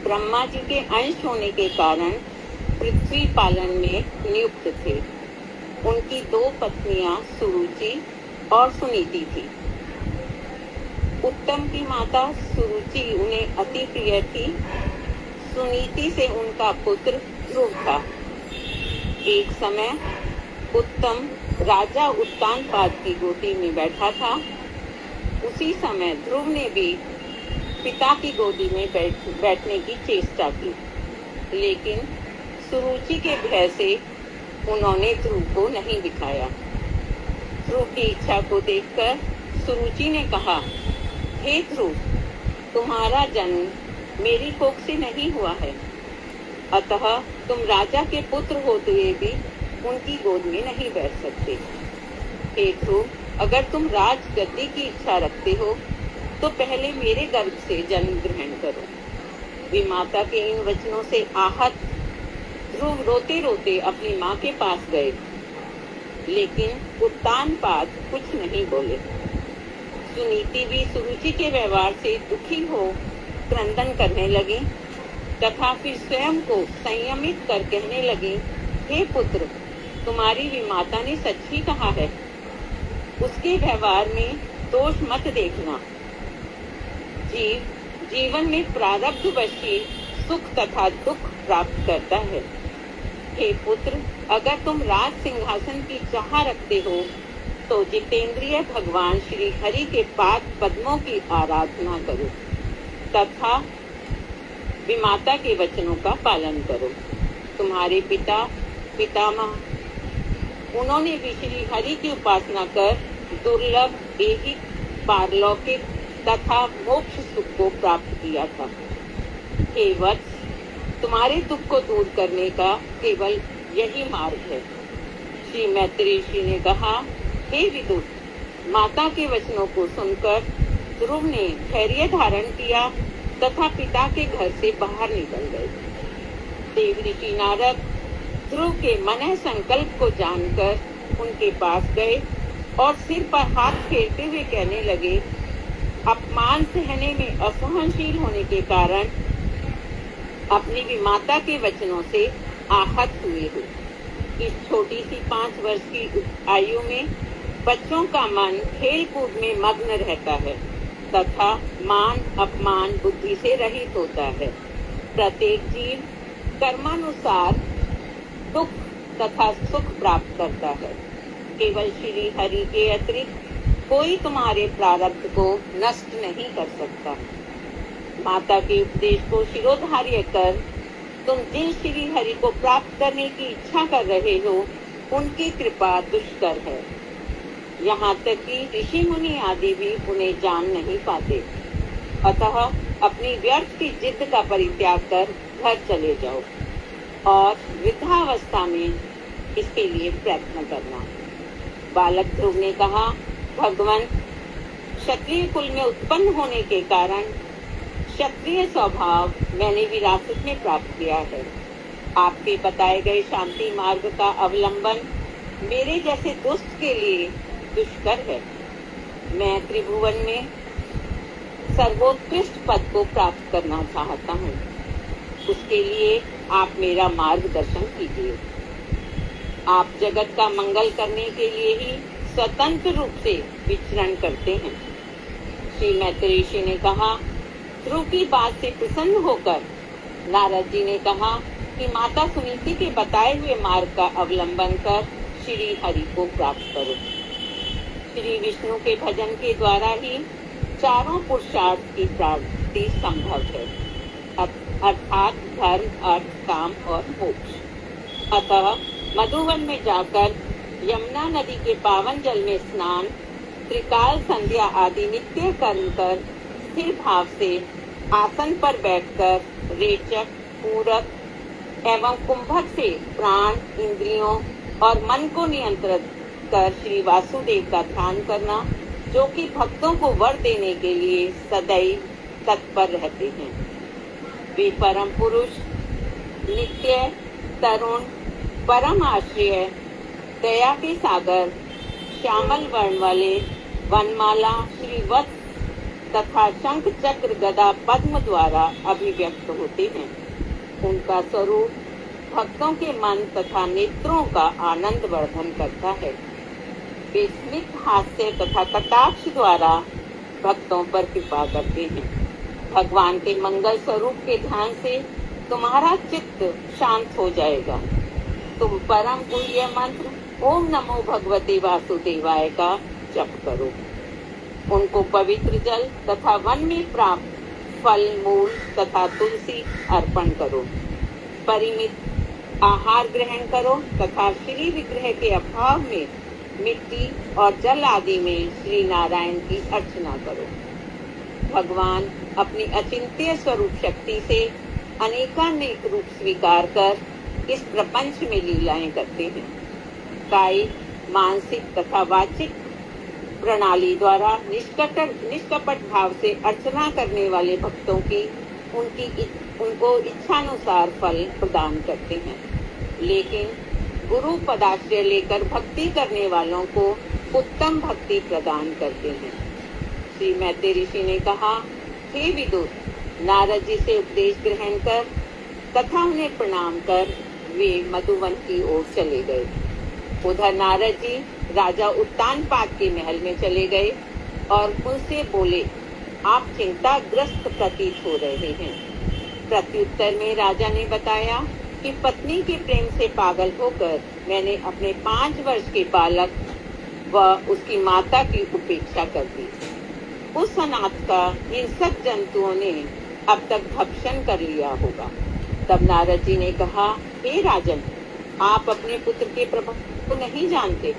ब्रह्मा जी के अंश होने के कारण पृथ्वी पालन में नियुक्त थे। उनकी 2 पत्नियां सुरुचि और सुनीति थी। उत्तम की माता सुरुचि उन्हें अति प्रिय थी। सुनीति से उनका पुत्र ध्रुव था। एक समय उत्तम राजा उत्तानपाद की गोदी में बैठा था। उसी समय ध्रुव ने भी पिता की गोदी में बैठने की चेष्टा की, लेकिन सुरुचि के भय से उन्होंने ध्रुव को नहीं दिखाया। ध्रुव की इच्छा को देखकर सुरुचि ने कहा, हे ध्रुव, तुम्हारा जन्म मेरी कोख से नहीं हुआ है, अतः तुम राजा के पुत्र होते हुए भी उनकी गोद में नहीं बैठ सकते। हे ध्रुव, अगर तुम राज गद्दी की इच्छा रखते हो तो पहले मेरे गर्भ से जन्म ग्रहण करो। विमाता के इन वचनों से आहत ध्रुव रोते रोते अपनी माँ के पास गए, लेकिन उत्तानपाद कुछ नहीं बोले। सुनीति भी सुरुचि के व्यवहार से दुखी हो क्रंदन करने लगी तथा फिर स्वयं को संयमित कर कहने लगी, हे पुत्र, तुम्हारी विमाता ने सच ही कहा है। उसके व्यवहार में दोष मत देखना। जीवन में प्रारब्धवश ही सुख तथा दुख प्राप्त करता है। हे पुत्र, अगर तुम राज सिंहासन की चाह रखते हो तो जितेंद्रिय भगवान श्री हरि के पाद पद्मों की आराधना करो तथा विमाता के वचनों का पालन करो। तुम्हारे पितामह उन्होंने भी श्री हरि की उपासना कर दुर्लभ ऐहिक पारलौकिक तथा मोक्ष सुख को प्राप्त किया था। हे वत्स, तुम्हारे दुख को दूर करने का केवल यही मार्ग है। श्री मैत्री ऋषि ने कहा, हे विदुर, माता के वचनों को सुनकर ध्रुव ने धैर्य धारण किया तथा पिता के घर से बाहर निकल गए। देव ऋषि नारद ध्रुव के मन संकल्प को जानकर उनके पास गए और सिर पर हाथ फेरते हुए कहने लगे, अपमान सहने में असहनशील होने के कारण अपनी विमाता के वचनों से आहत हुए हो। इस छोटी सी 5 वर्ष की आयु में बच्चों का मन खेल कूद में मग्न रहता है तथा मान अपमान बुद्धि से रहित होता है। प्रत्येक जीव कर्मानुसार दुख तथा सुख प्राप्त करता है। केवल श्री हरि के अतिरिक्त कोई तुम्हारे प्रारब्ध को नष्ट नहीं कर सकता। माता के उपदेश को शिरोधार्य कर तुम जिन श्री हरि को प्राप्त करने की इच्छा कर रहे हो, उनकी कृपा दुष्कर है। यहाँ तक कि ऋषि मुनि आदि भी उन्हें जान नहीं पाते। अतः अपनी व्यर्थ की जिद का परित्याग कर घर चले जाओ और वृद्धावस्था में इसके लिए प्रयत्न करना। बालक ध्रुव ने कहा, भगवान, क्षत्रिय कुल में उत्पन्न होने के कारण क्षत्रिय स्वभाव मैंने विरासत में प्राप्त किया है। आपके बताए गए शांति मार्ग का अवलंबन मेरे जैसे दुष्ट के लिए दुष्कर है। मैं त्रिभुवन में सर्वोत्कृष्ट पद को प्राप्त करना चाहता हूँ। उसके लिए आप मेरा मार्गदर्शन कीजिए। आप जगत का मंगल करने के लिए ही स्वतंत्र रूप से विचरण करते हैं। श्री मैत्री ऋषि ने कहा। ध्रुव की बात से प्रसन्न होकर नारद जी ने कहा कि माता सुनीति के बताए हुए मार्ग का अवलंबन कर श्री हरि को प्राप्त करो। श्री विष्णु के भजन के द्वारा ही चारों पुरुषार्थ की प्राप्ति संभव है, अर्थात धर्म, अर्थ, काम और मोक्ष। अतः मधुवन में जाकर यमुना नदी के पावन जल में स्नान, त्रिकाल संध्या आदि नित्य कर्म कर स्थिर भाव से आसन पर बैठकर रेचक, पूरक, एवं कुंभक से प्राण, इंद्रियों और मन को नियंत्रित कर श्री वासुदेव का ध्यान करना, जो कि भक्तों को वर देने के लिए सदैव तत्पर रहते हैं। वे परम पुरुष, नित्य, तरुण, परम आश्रय, दया के सागर, श्यामल वर्ण वाले वनमाला, श्री वत्स तथा शंख चक्र गदा पद्म द्वारा अभिव्यक्त होते हैं। उनका स्वरूप भक्तों के मन तथा नेत्रों का आनंद वर्धन करता है। वे स्मित हास्य तथा कटाक्ष द्वारा भक्तों पर कृपा करते हैं। भगवान के मंगल स्वरूप के ध्यान से तुम्हारा चित्त शांत हो जाएगा। तुम परम गुह्य मंत्र ओम नमो भगवते वासुदेवाय का जप करो। उनको पवित्र जल तथा वन में प्राप्त फल, मूल तथा तुलसी अर्पण करो। परिमित आहार ग्रहण करो तथा श्री विग्रह के अभाव में मिट्टी और जल आदि में श्री नारायण की अर्चना करो। भगवान अपनी अचिंत्य स्वरूप शक्ति से अनेकानेक रूप स्वीकार कर इस प्रपंच में लीलाएं करते हैं। कायिक, मानसिक तथा वाचिक प्रणाली द्वारा निष्कपट भाव से अर्चना करने वाले भक्तों की उनको इच्छानुसार फल प्रदान करते हैं, लेकिन गुरु पदाश्रय लेकर भक्ति करने वालों को उत्तम भक्ति प्रदान करते हैं। श्री मैत्रेय ऋषि ने कहा, हे विदुर, नारद जी से उपदेश ग्रहण कर तथा उन्हें प्रणाम कर वे मधुवन की ओर चले गए। उधर नारद जी राजा उत्तानपाद के महल में चले गए और उनसे बोले, आप चिंताग्रस्त प्रतीत हो रहे हैं। प्रत्युत्तर में राजा ने बताया कि पत्नी के प्रेम से पागल होकर मैंने अपने 5 वर्ष के बालक व उसकी माता की उपेक्षा कर दी। उस अनाथ का हिंसक जंतुओं ने अब तक भक्षण कर लिया होगा। तब नारद जी ने कहा, हे राजन, आप अपने पुत्र के प्रभाव को नहीं जानते।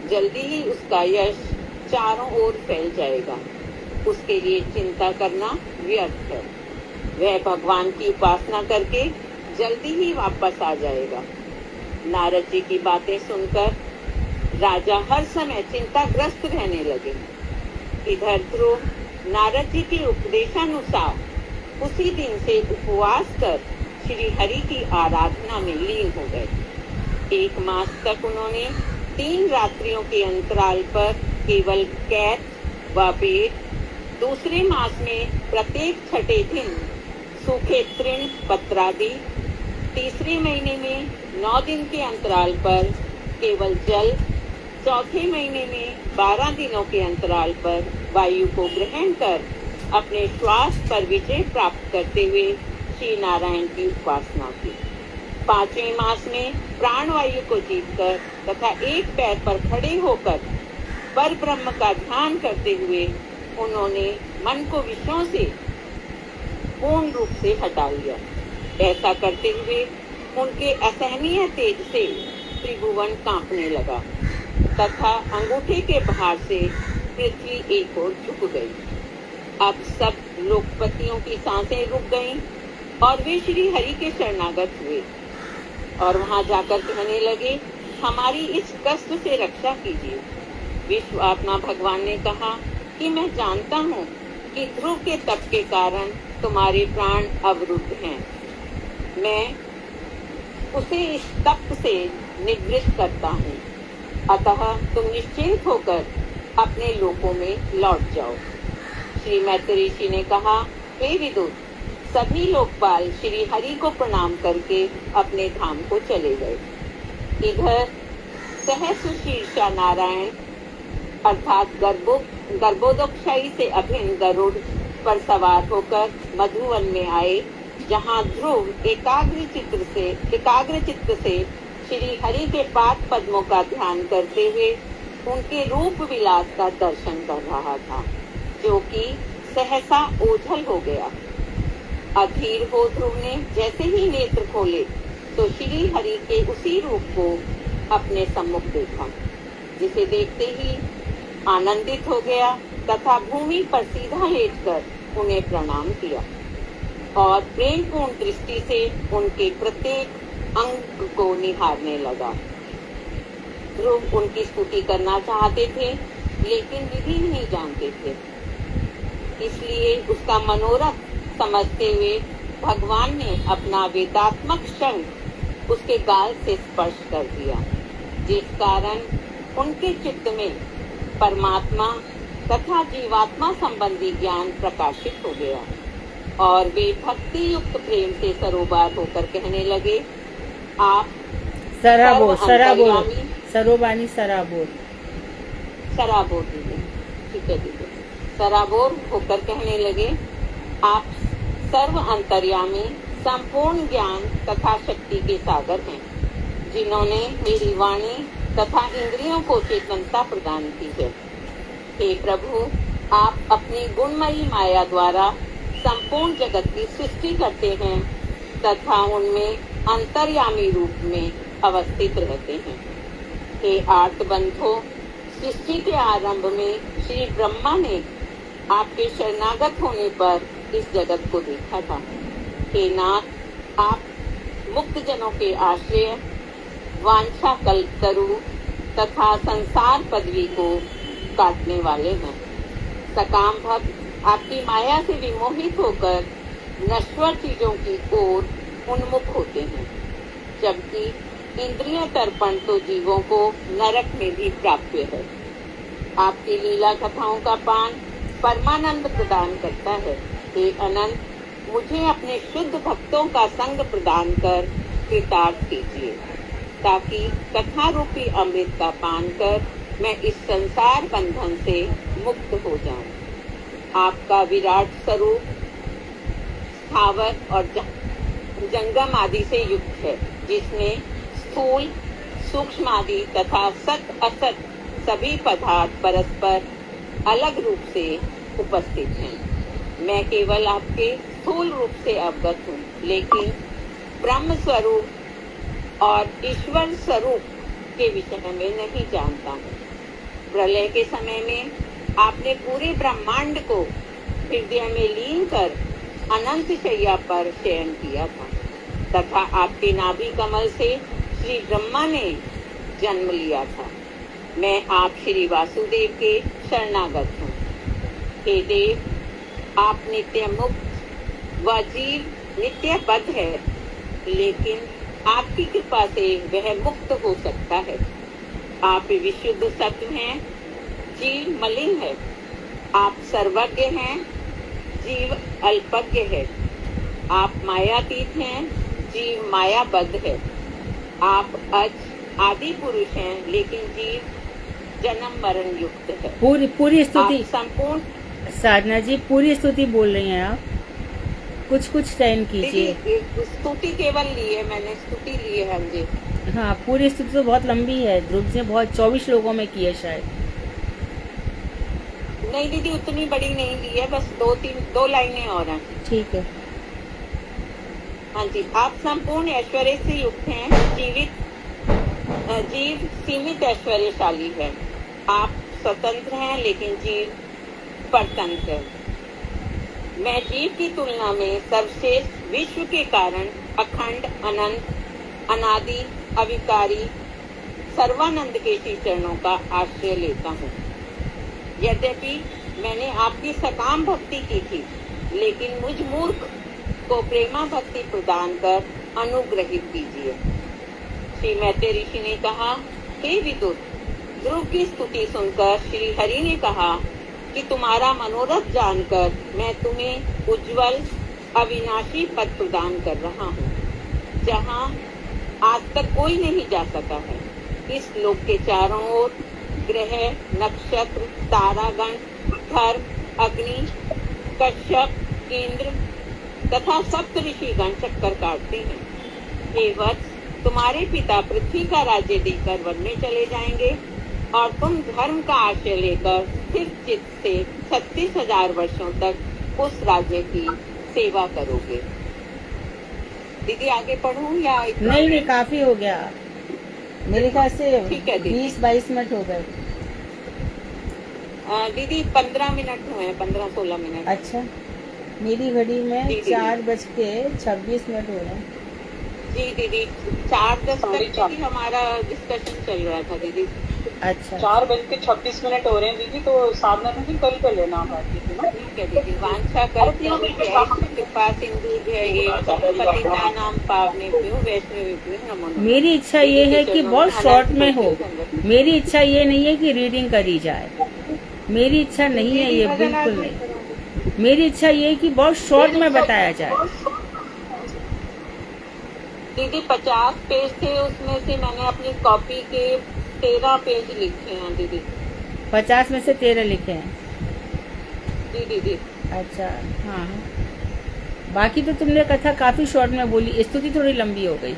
जल्दी ही उसका यश चारों ओर फैल जाएगा। उसके लिए चिंता करना व्यर्थ है। वह भगवान की उपासना करके जल्दी ही वापस आ जाएगा। नारद जी की बातें सुनकर राजा हर समय चिंताग्रस्त रहने लगे। इधर ध्रुव नारद जी के उपदेशानुसार उसी दिन से उपवास कर श्री हरि की आराधना में लीन हो गए। 1 मास तक उन्होंने 3 रात्रियों के अंतराल पर केवल कैत व बेट, दूसरे मास में प्रत्येक छठे दिन सूखे तृण पत्रादि, तीसरे महीने में 9 दिन के अंतराल पर केवल जल, चौथे महीने में 12 दिनों के अंतराल पर वायु को ग्रहण कर अपने श्वास पर विजय प्राप्त करते हुए श्री नारायण की उपासना की। 5वें मास में प्राणवायु को जीतकर तथा एक पैर पर खड़े होकर पर ब्रह्म का ध्यान करते हुए उन्होंने मन को विषयों से पूर्ण रूप से हटा लिया। ऐसा करते हुए उनके असहनीय तेज से त्रिभुवन कांपने लगा तथा अंगूठे के भार से पृथ्वी एक ओर झुक गई। अब सब लोकपतियों की सांसें रुक गईं और वे श्री हरि के शरणागत हुए और वहां जाकर कहने लगे, हमारी इस कष्ट से रक्षा कीजिए। विश्वात्मा भगवान ने कहा कि मैं जानता हूँ कि ध्रुव के तप के कारण तुम्हारे प्राण अवरुद्ध हैं। मैं उसे इस तप से निवृत्त करता हूँ, अतः तुम निश्चिंत होकर अपने लोकों में लौट जाओ। श्री मैत्रेय ऋषि ने कहा, हे विदुर, सभी लोकपाल श्री हरि को प्रणाम करके अपने धाम को चले गए। इधर सहस्र शीर्षा नारायण अर्थात गर्भोदकशाही से अभिन्न गरुड़ पर सवार होकर मधुवन में आए, जहाँ ध्रुव एकाग्र चित्त से श्री हरि के पाद पद्मों का ध्यान करते हुए उनके रूप विलास का दर्शन कर रहा था, जो कि सहसा ओझल हो गया। अधीर हो ध्रुव ने जैसे ही नेत्र खोले तो श्री हरि के उसी रूप को अपने सम्मुख देखा, जिसे देखते ही आनंदित हो गया तथा भूमि पर सीधा लेटकर उन्हें प्रणाम किया और प्रेमपूर्ण दृष्टि से उनके प्रत्येक अंग को निहारने लगा। ध्रुव उनकी स्तुति करना चाहते थे, लेकिन विधि नहीं जानते थे, इसलिए उसका मनोरथ समझते हुए भगवान ने अपना वेदात्मक शंख उसके गाल से स्पर्श कर दिया, जिस कारण उनके चित्त में परमात्मा तथा जीवात्मा संबंधी ज्ञान प्रकाशित हो गया और वे भक्ति युक्त प्रेम से सरोबार होकर कहने लगे, आप सराबोर अंतर्यामी सरोबानी सराबोर सराबोर दीजिए, ठीक है दीजिए, सराबोर होकर कहने लगे, आप सर्व अंतर्यामी संपूर्ण ज्ञान तथा शक्ति के सागर हैं, जिन्होंने मेरी वाणी तथा इंद्रियों को चेतनता प्रदान की है। हे प्रभु, आप अपनी गुणमयी माया द्वारा संपूर्ण जगत की सृष्टि करते हैं तथा उनमें अंतर्यामी रूप में अवस्थित रहते हैं। हे आर्त बंधो, सृष्टि के आरंभ में श्री ब्रह्मा ने आपके शरणागत होने पर इस जगत को देखा था। हे नाथ, आप मुक्त जनों के आश्रय, वांछा कल्पतरु तथा संसार पदवी को काटने वाले हैं। सकाम भक्त आपकी माया से विमोहित होकर नश्वर चीजों की ओर उन्मुख होते हैं, जबकि इंद्रिय तर्पण तो जीवों को नरक में भी प्राप्य है। आपकी लीला कथाओं का पान परमानंद प्रदान करता है। हे अनंत, मुझे अपने शुद्ध भक्तों का संग प्रदान कर कृतार्थ कीजिए, ताकि कथा रूपी अमृत का पान कर मैं इस संसार बंधन से मुक्त हो जाऊं। आपका विराट स्वरूप स्थावर और जंगम आदि से युक्त है, जिसमें स्थूल, सूक्ष्म आदि तथा सत असत सभी पदार्थ परस्पर अलग रूप से उपस्थित हैं। मैं केवल आपके स्थूल रूप से अवगत हूँ, लेकिन ब्रह्म स्वरूप और ईश्वर स्वरूप के विषय में नहीं जानता हूँ। प्रलय के समय में आपने पूरे ब्रह्मांड को हृदय में लीन कर अनंत शैया पर शयन किया था तथा आपके नाभि कमल से श्री ब्रह्मा ने जन्म लिया था। मैं आप श्री वासुदेव के शरणागत हूँ। हे देव, आप नित्य मुक्त व जीव नित्य बद्ध है, लेकिन आपकी कृपा से वह मुक्त हो सकता है। आप विशुद्ध सत्य हैं, जीव मलिन है। आप सर्वज्ञ हैं, जीव अल्पज्ञ है। आप मायातीत हैं, जीव मायाबद्ध है। आप अज आदि पुरुष हैं, लेकिन जीव जन्म मरण युक्त है। पूरी स्तुति संपूर्ण साधना जी, पूरी स्तुति बोल रही हैं आप, कुछ टाइम कीजिए। स्तुति केवल ली है मैंने, स्तुति ली है। हाँ जी, हाँ, पूरी स्तुति तो बहुत लंबी है, ध्रुव जी ने बहुत 24 लोगों में की है शायद। नहीं दीदी, उतनी बड़ी नहीं ली है, बस दो लाइनें और हैं। ठीक है। हाँ जी, आप संपूर्ण ऐश्वर्य से युक्त हैं। जीव सीमित ऐश्वर्यशाली है। आप स्वतंत्र हैं, लेकिन जीव परतंत्र है। मैं जीव की तुलना में सर्वश्रेष्ठ, विश्व के कारण अखंड, अनंत, अनादि, अविकारी, सर्वानंद के श्री चरणों का आश्रय लेता हूँ। यद्यपि मैंने आपकी सकाम भक्ति की थी, लेकिन मुझ मूर्ख को प्रेमा भक्ति प्रदान कर अनुग्रहित कीजिए। श्री मैत्रेय ऋषि ने कहा, हे विदुर, ध्रुव की स्तुति सुनकर श्री हरि ने कहा कि तुम्हारा मनोरथ जानकर मैं तुम्हें उज्जवल अविनाशी पद प्रदान कर रहा हूँ, जहाँ आज तक कोई नहीं जा सका है। इस लोक के चारों ओर ग्रह, नक्षत्र, तारागण, धर्म, अग्नि, कश्यप, इंद्र तथा सप्त ऋषिगण चक्कर काटते हैं। हे वत्स, तुम्हारे पिता पृथ्वी का राज्य देकर वन में चले जाएंगे और तुम धर्म का आश्रय लेकर स्थिर चित्त से 36,000 वर्षों तक उस राज्य की सेवा करोगे। दीदी आगे पढ़ूं या नहीं, काफी हो गया मेरे ख्याल से। ठीक है दीदी। 20-22 मिनट हो गए। दीदी 15 मिनट हुए हैं, 15-16 मिनट। अच्छा, मेरी घड़ी में जी, जी। 4:26 हो रहे हैं। जी दीदी, 4:10 तक भी हमारा डिस्कशन चल रहा था दीदी। अच्छा 4:26 हो रहे हैं दीदी, तो साधना दीदी कल पे लेना है दीदी ना। ठीक है दीदी। वांछा कल्पना कृपा सिंधु पतितानां पावनेभ्यो वैष्णवेभ्यो नमो नमः। मेरी इच्छा ये है कि बहुत शॉर्ट में हो। मेरी इच्छा ये नहीं है कि रीडिंग करी जाए, मेरी इच्छा नहीं है ये, बिल्कुल नहीं। मेरी इच्छा ये है कि बहुत शॉर्ट में बताया जाए। दीदी 50 पेज थे, उसमें से मैंने अपनी कॉपी के 13 पेज लिखे हैं दीदी। 50 में से 13 लिखे हैं। जी दीदी। अच्छा हाँ, बाकी तो तुमने कथा काफी शॉर्ट में बोली, स्तुति थोड़ी लंबी हो गई।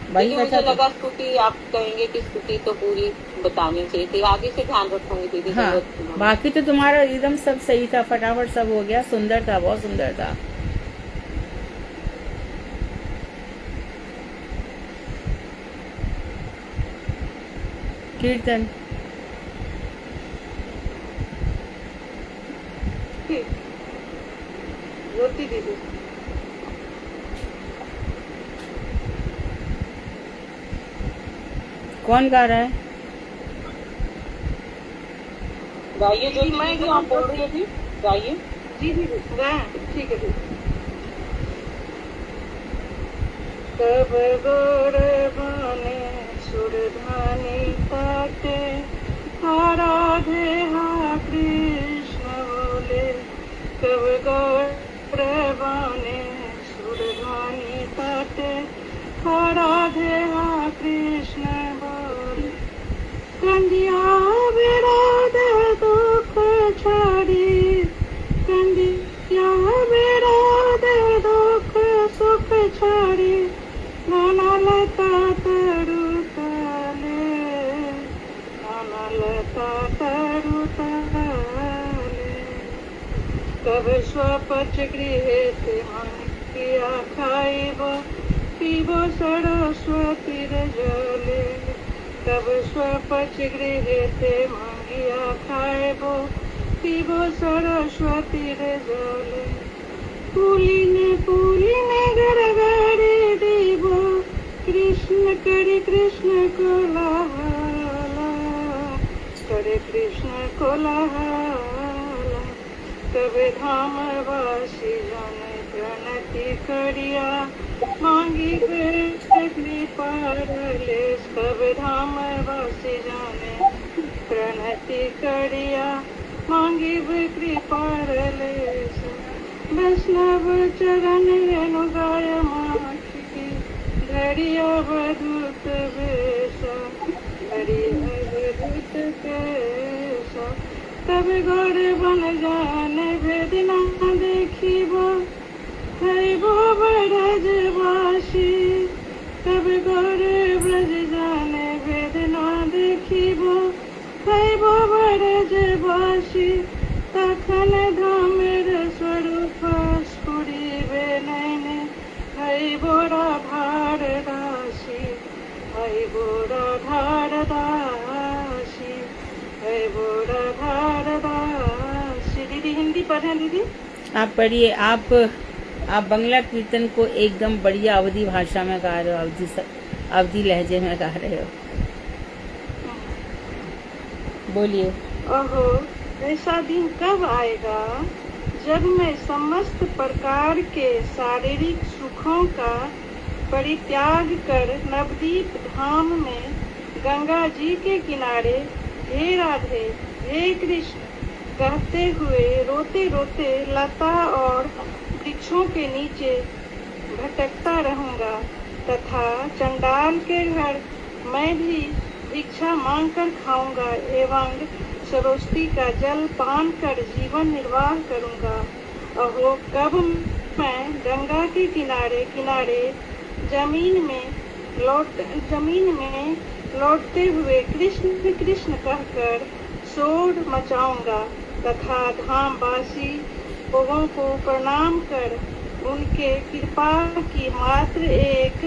दीदी मुझे लगा स्तुति आप कहेंगे कि स्तुति तो पूरी बतानी चाहिए थी, आगे से ध्यान रखूंगी दीदी। हाँ, बाकी तो तुम्हारा एकदम सब सही था, फटाफट सब हो गया, सुंदर था, बहुत सुंदर था। कीर्तन ज्योति दीदी। कौन गा रहा है? गाइए जो दीदी आप बोल रही थी, गाइए। जी दीदी गाएं, ठीक है दीदी। कब गोड़ बने सुरधानी ताटे, राधे हा कृष्ण बोले। कब गोड़ बने सुरधानी ताटे, राधे हा कृष्ण बोले। कंदिया बेड़ा दे दुख छाड़ी, कंदिया बेड़ा दे दुख सुख छाड़ी। नाना लता तरु ताले, नाना लता तरु ताले। कब स्वपच गृह ते मन किया खाइब, पीबो सरस्वती जले। कब स्वपच गृह ते मंगिया खाइबो, पीबो सरस्वती जले। पुलिने गड़गड़ी दीबो, कृष्ण करे कृष्ण कोलाहला, करे कृष्ण कोलाहला। कबे धाम वासी जाने प्रणति करिया, मांगी कृपा रलेस। कबे धाम वासी जाने प्रणति करिया, मांगी कृपा रलेस। वैष्णव चरण रेणु गाय माखी, धरिया बधुत बेसा, धरिया बधुत केसा। तब गौर बन जाने भेद न देखिबो, हैबो ब्रजवासी। तब गौर ब्रज जाने भेद न देखिबो, हैबो ब्रजवासी। तखन धामेर स्वरूप स्फुरिबे नैने, हैबो राधार दासी, हैबो राधार दासी, हैबो राधार दासी। दीदी हिंदी पढ़ें दीदी। आप पढ़िए। आप बांग्ला कीर्तन को एकदम बढ़िया अवधी भाषा में गा रहे हो, अवधी लहजे में गा रहे हो। बोलिए। ओहो, ऐसा दिन कब आएगा जब मैं समस्त प्रकार के शारीरिक सुखों का परित्याग कर नवदीप धाम में गंगा जी के किनारे हे राधे हे कृष्ण कहते हुए रोते रोते लता और वृक्षों के नीचे भटकता रहूंगा, तथा चंडाल के घर मैं भी भिक्षा मांगकर खाऊंगा एवं सरस्वती का जल पान कर जीवन निर्वाह करूंगा। अहो, कब मैं गंगा के किनारे किनारे जमीन में लौटते हुए कृष्ण कृष्ण कहकर शोर मचाऊंगा, तथा धामवासी लोगों को प्रणाम कर उनके कृपा की मात्र एक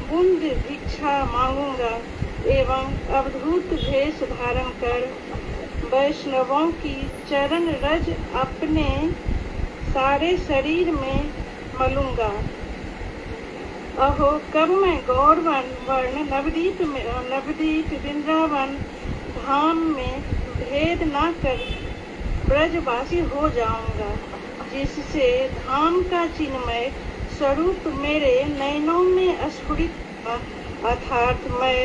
बूंद भिक्षा मांगूंगा एवं अवधूत वेश धारण कर वैष्णवों की चरण रज अपने सारे शरीर में मलूंगा। अहो कब मैं गौर वर्ण नवदीप वृंदावन धाम में भेद न कर ब्रजवासी हो जाऊंगा, जिससे धाम का चिन्मय स्वरूप मेरे नयनों में स्फुरित अर्थात मैं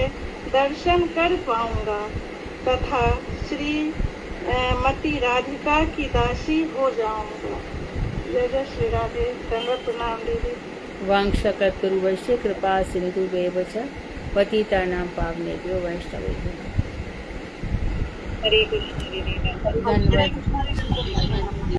दर्शन कर पाऊंगा तथा श्री मती राधिका की दासी हो जाऊंगा। जय जय श्री राधे। दंडवत प्रणाम दीदी। वांशकर्तुर्वश्य कृपा सिन्धुवेव च पतितानां पावनेभ्यो वैष्णवेभ्यो हरे कृष्ण दीदी। धन्यवाद।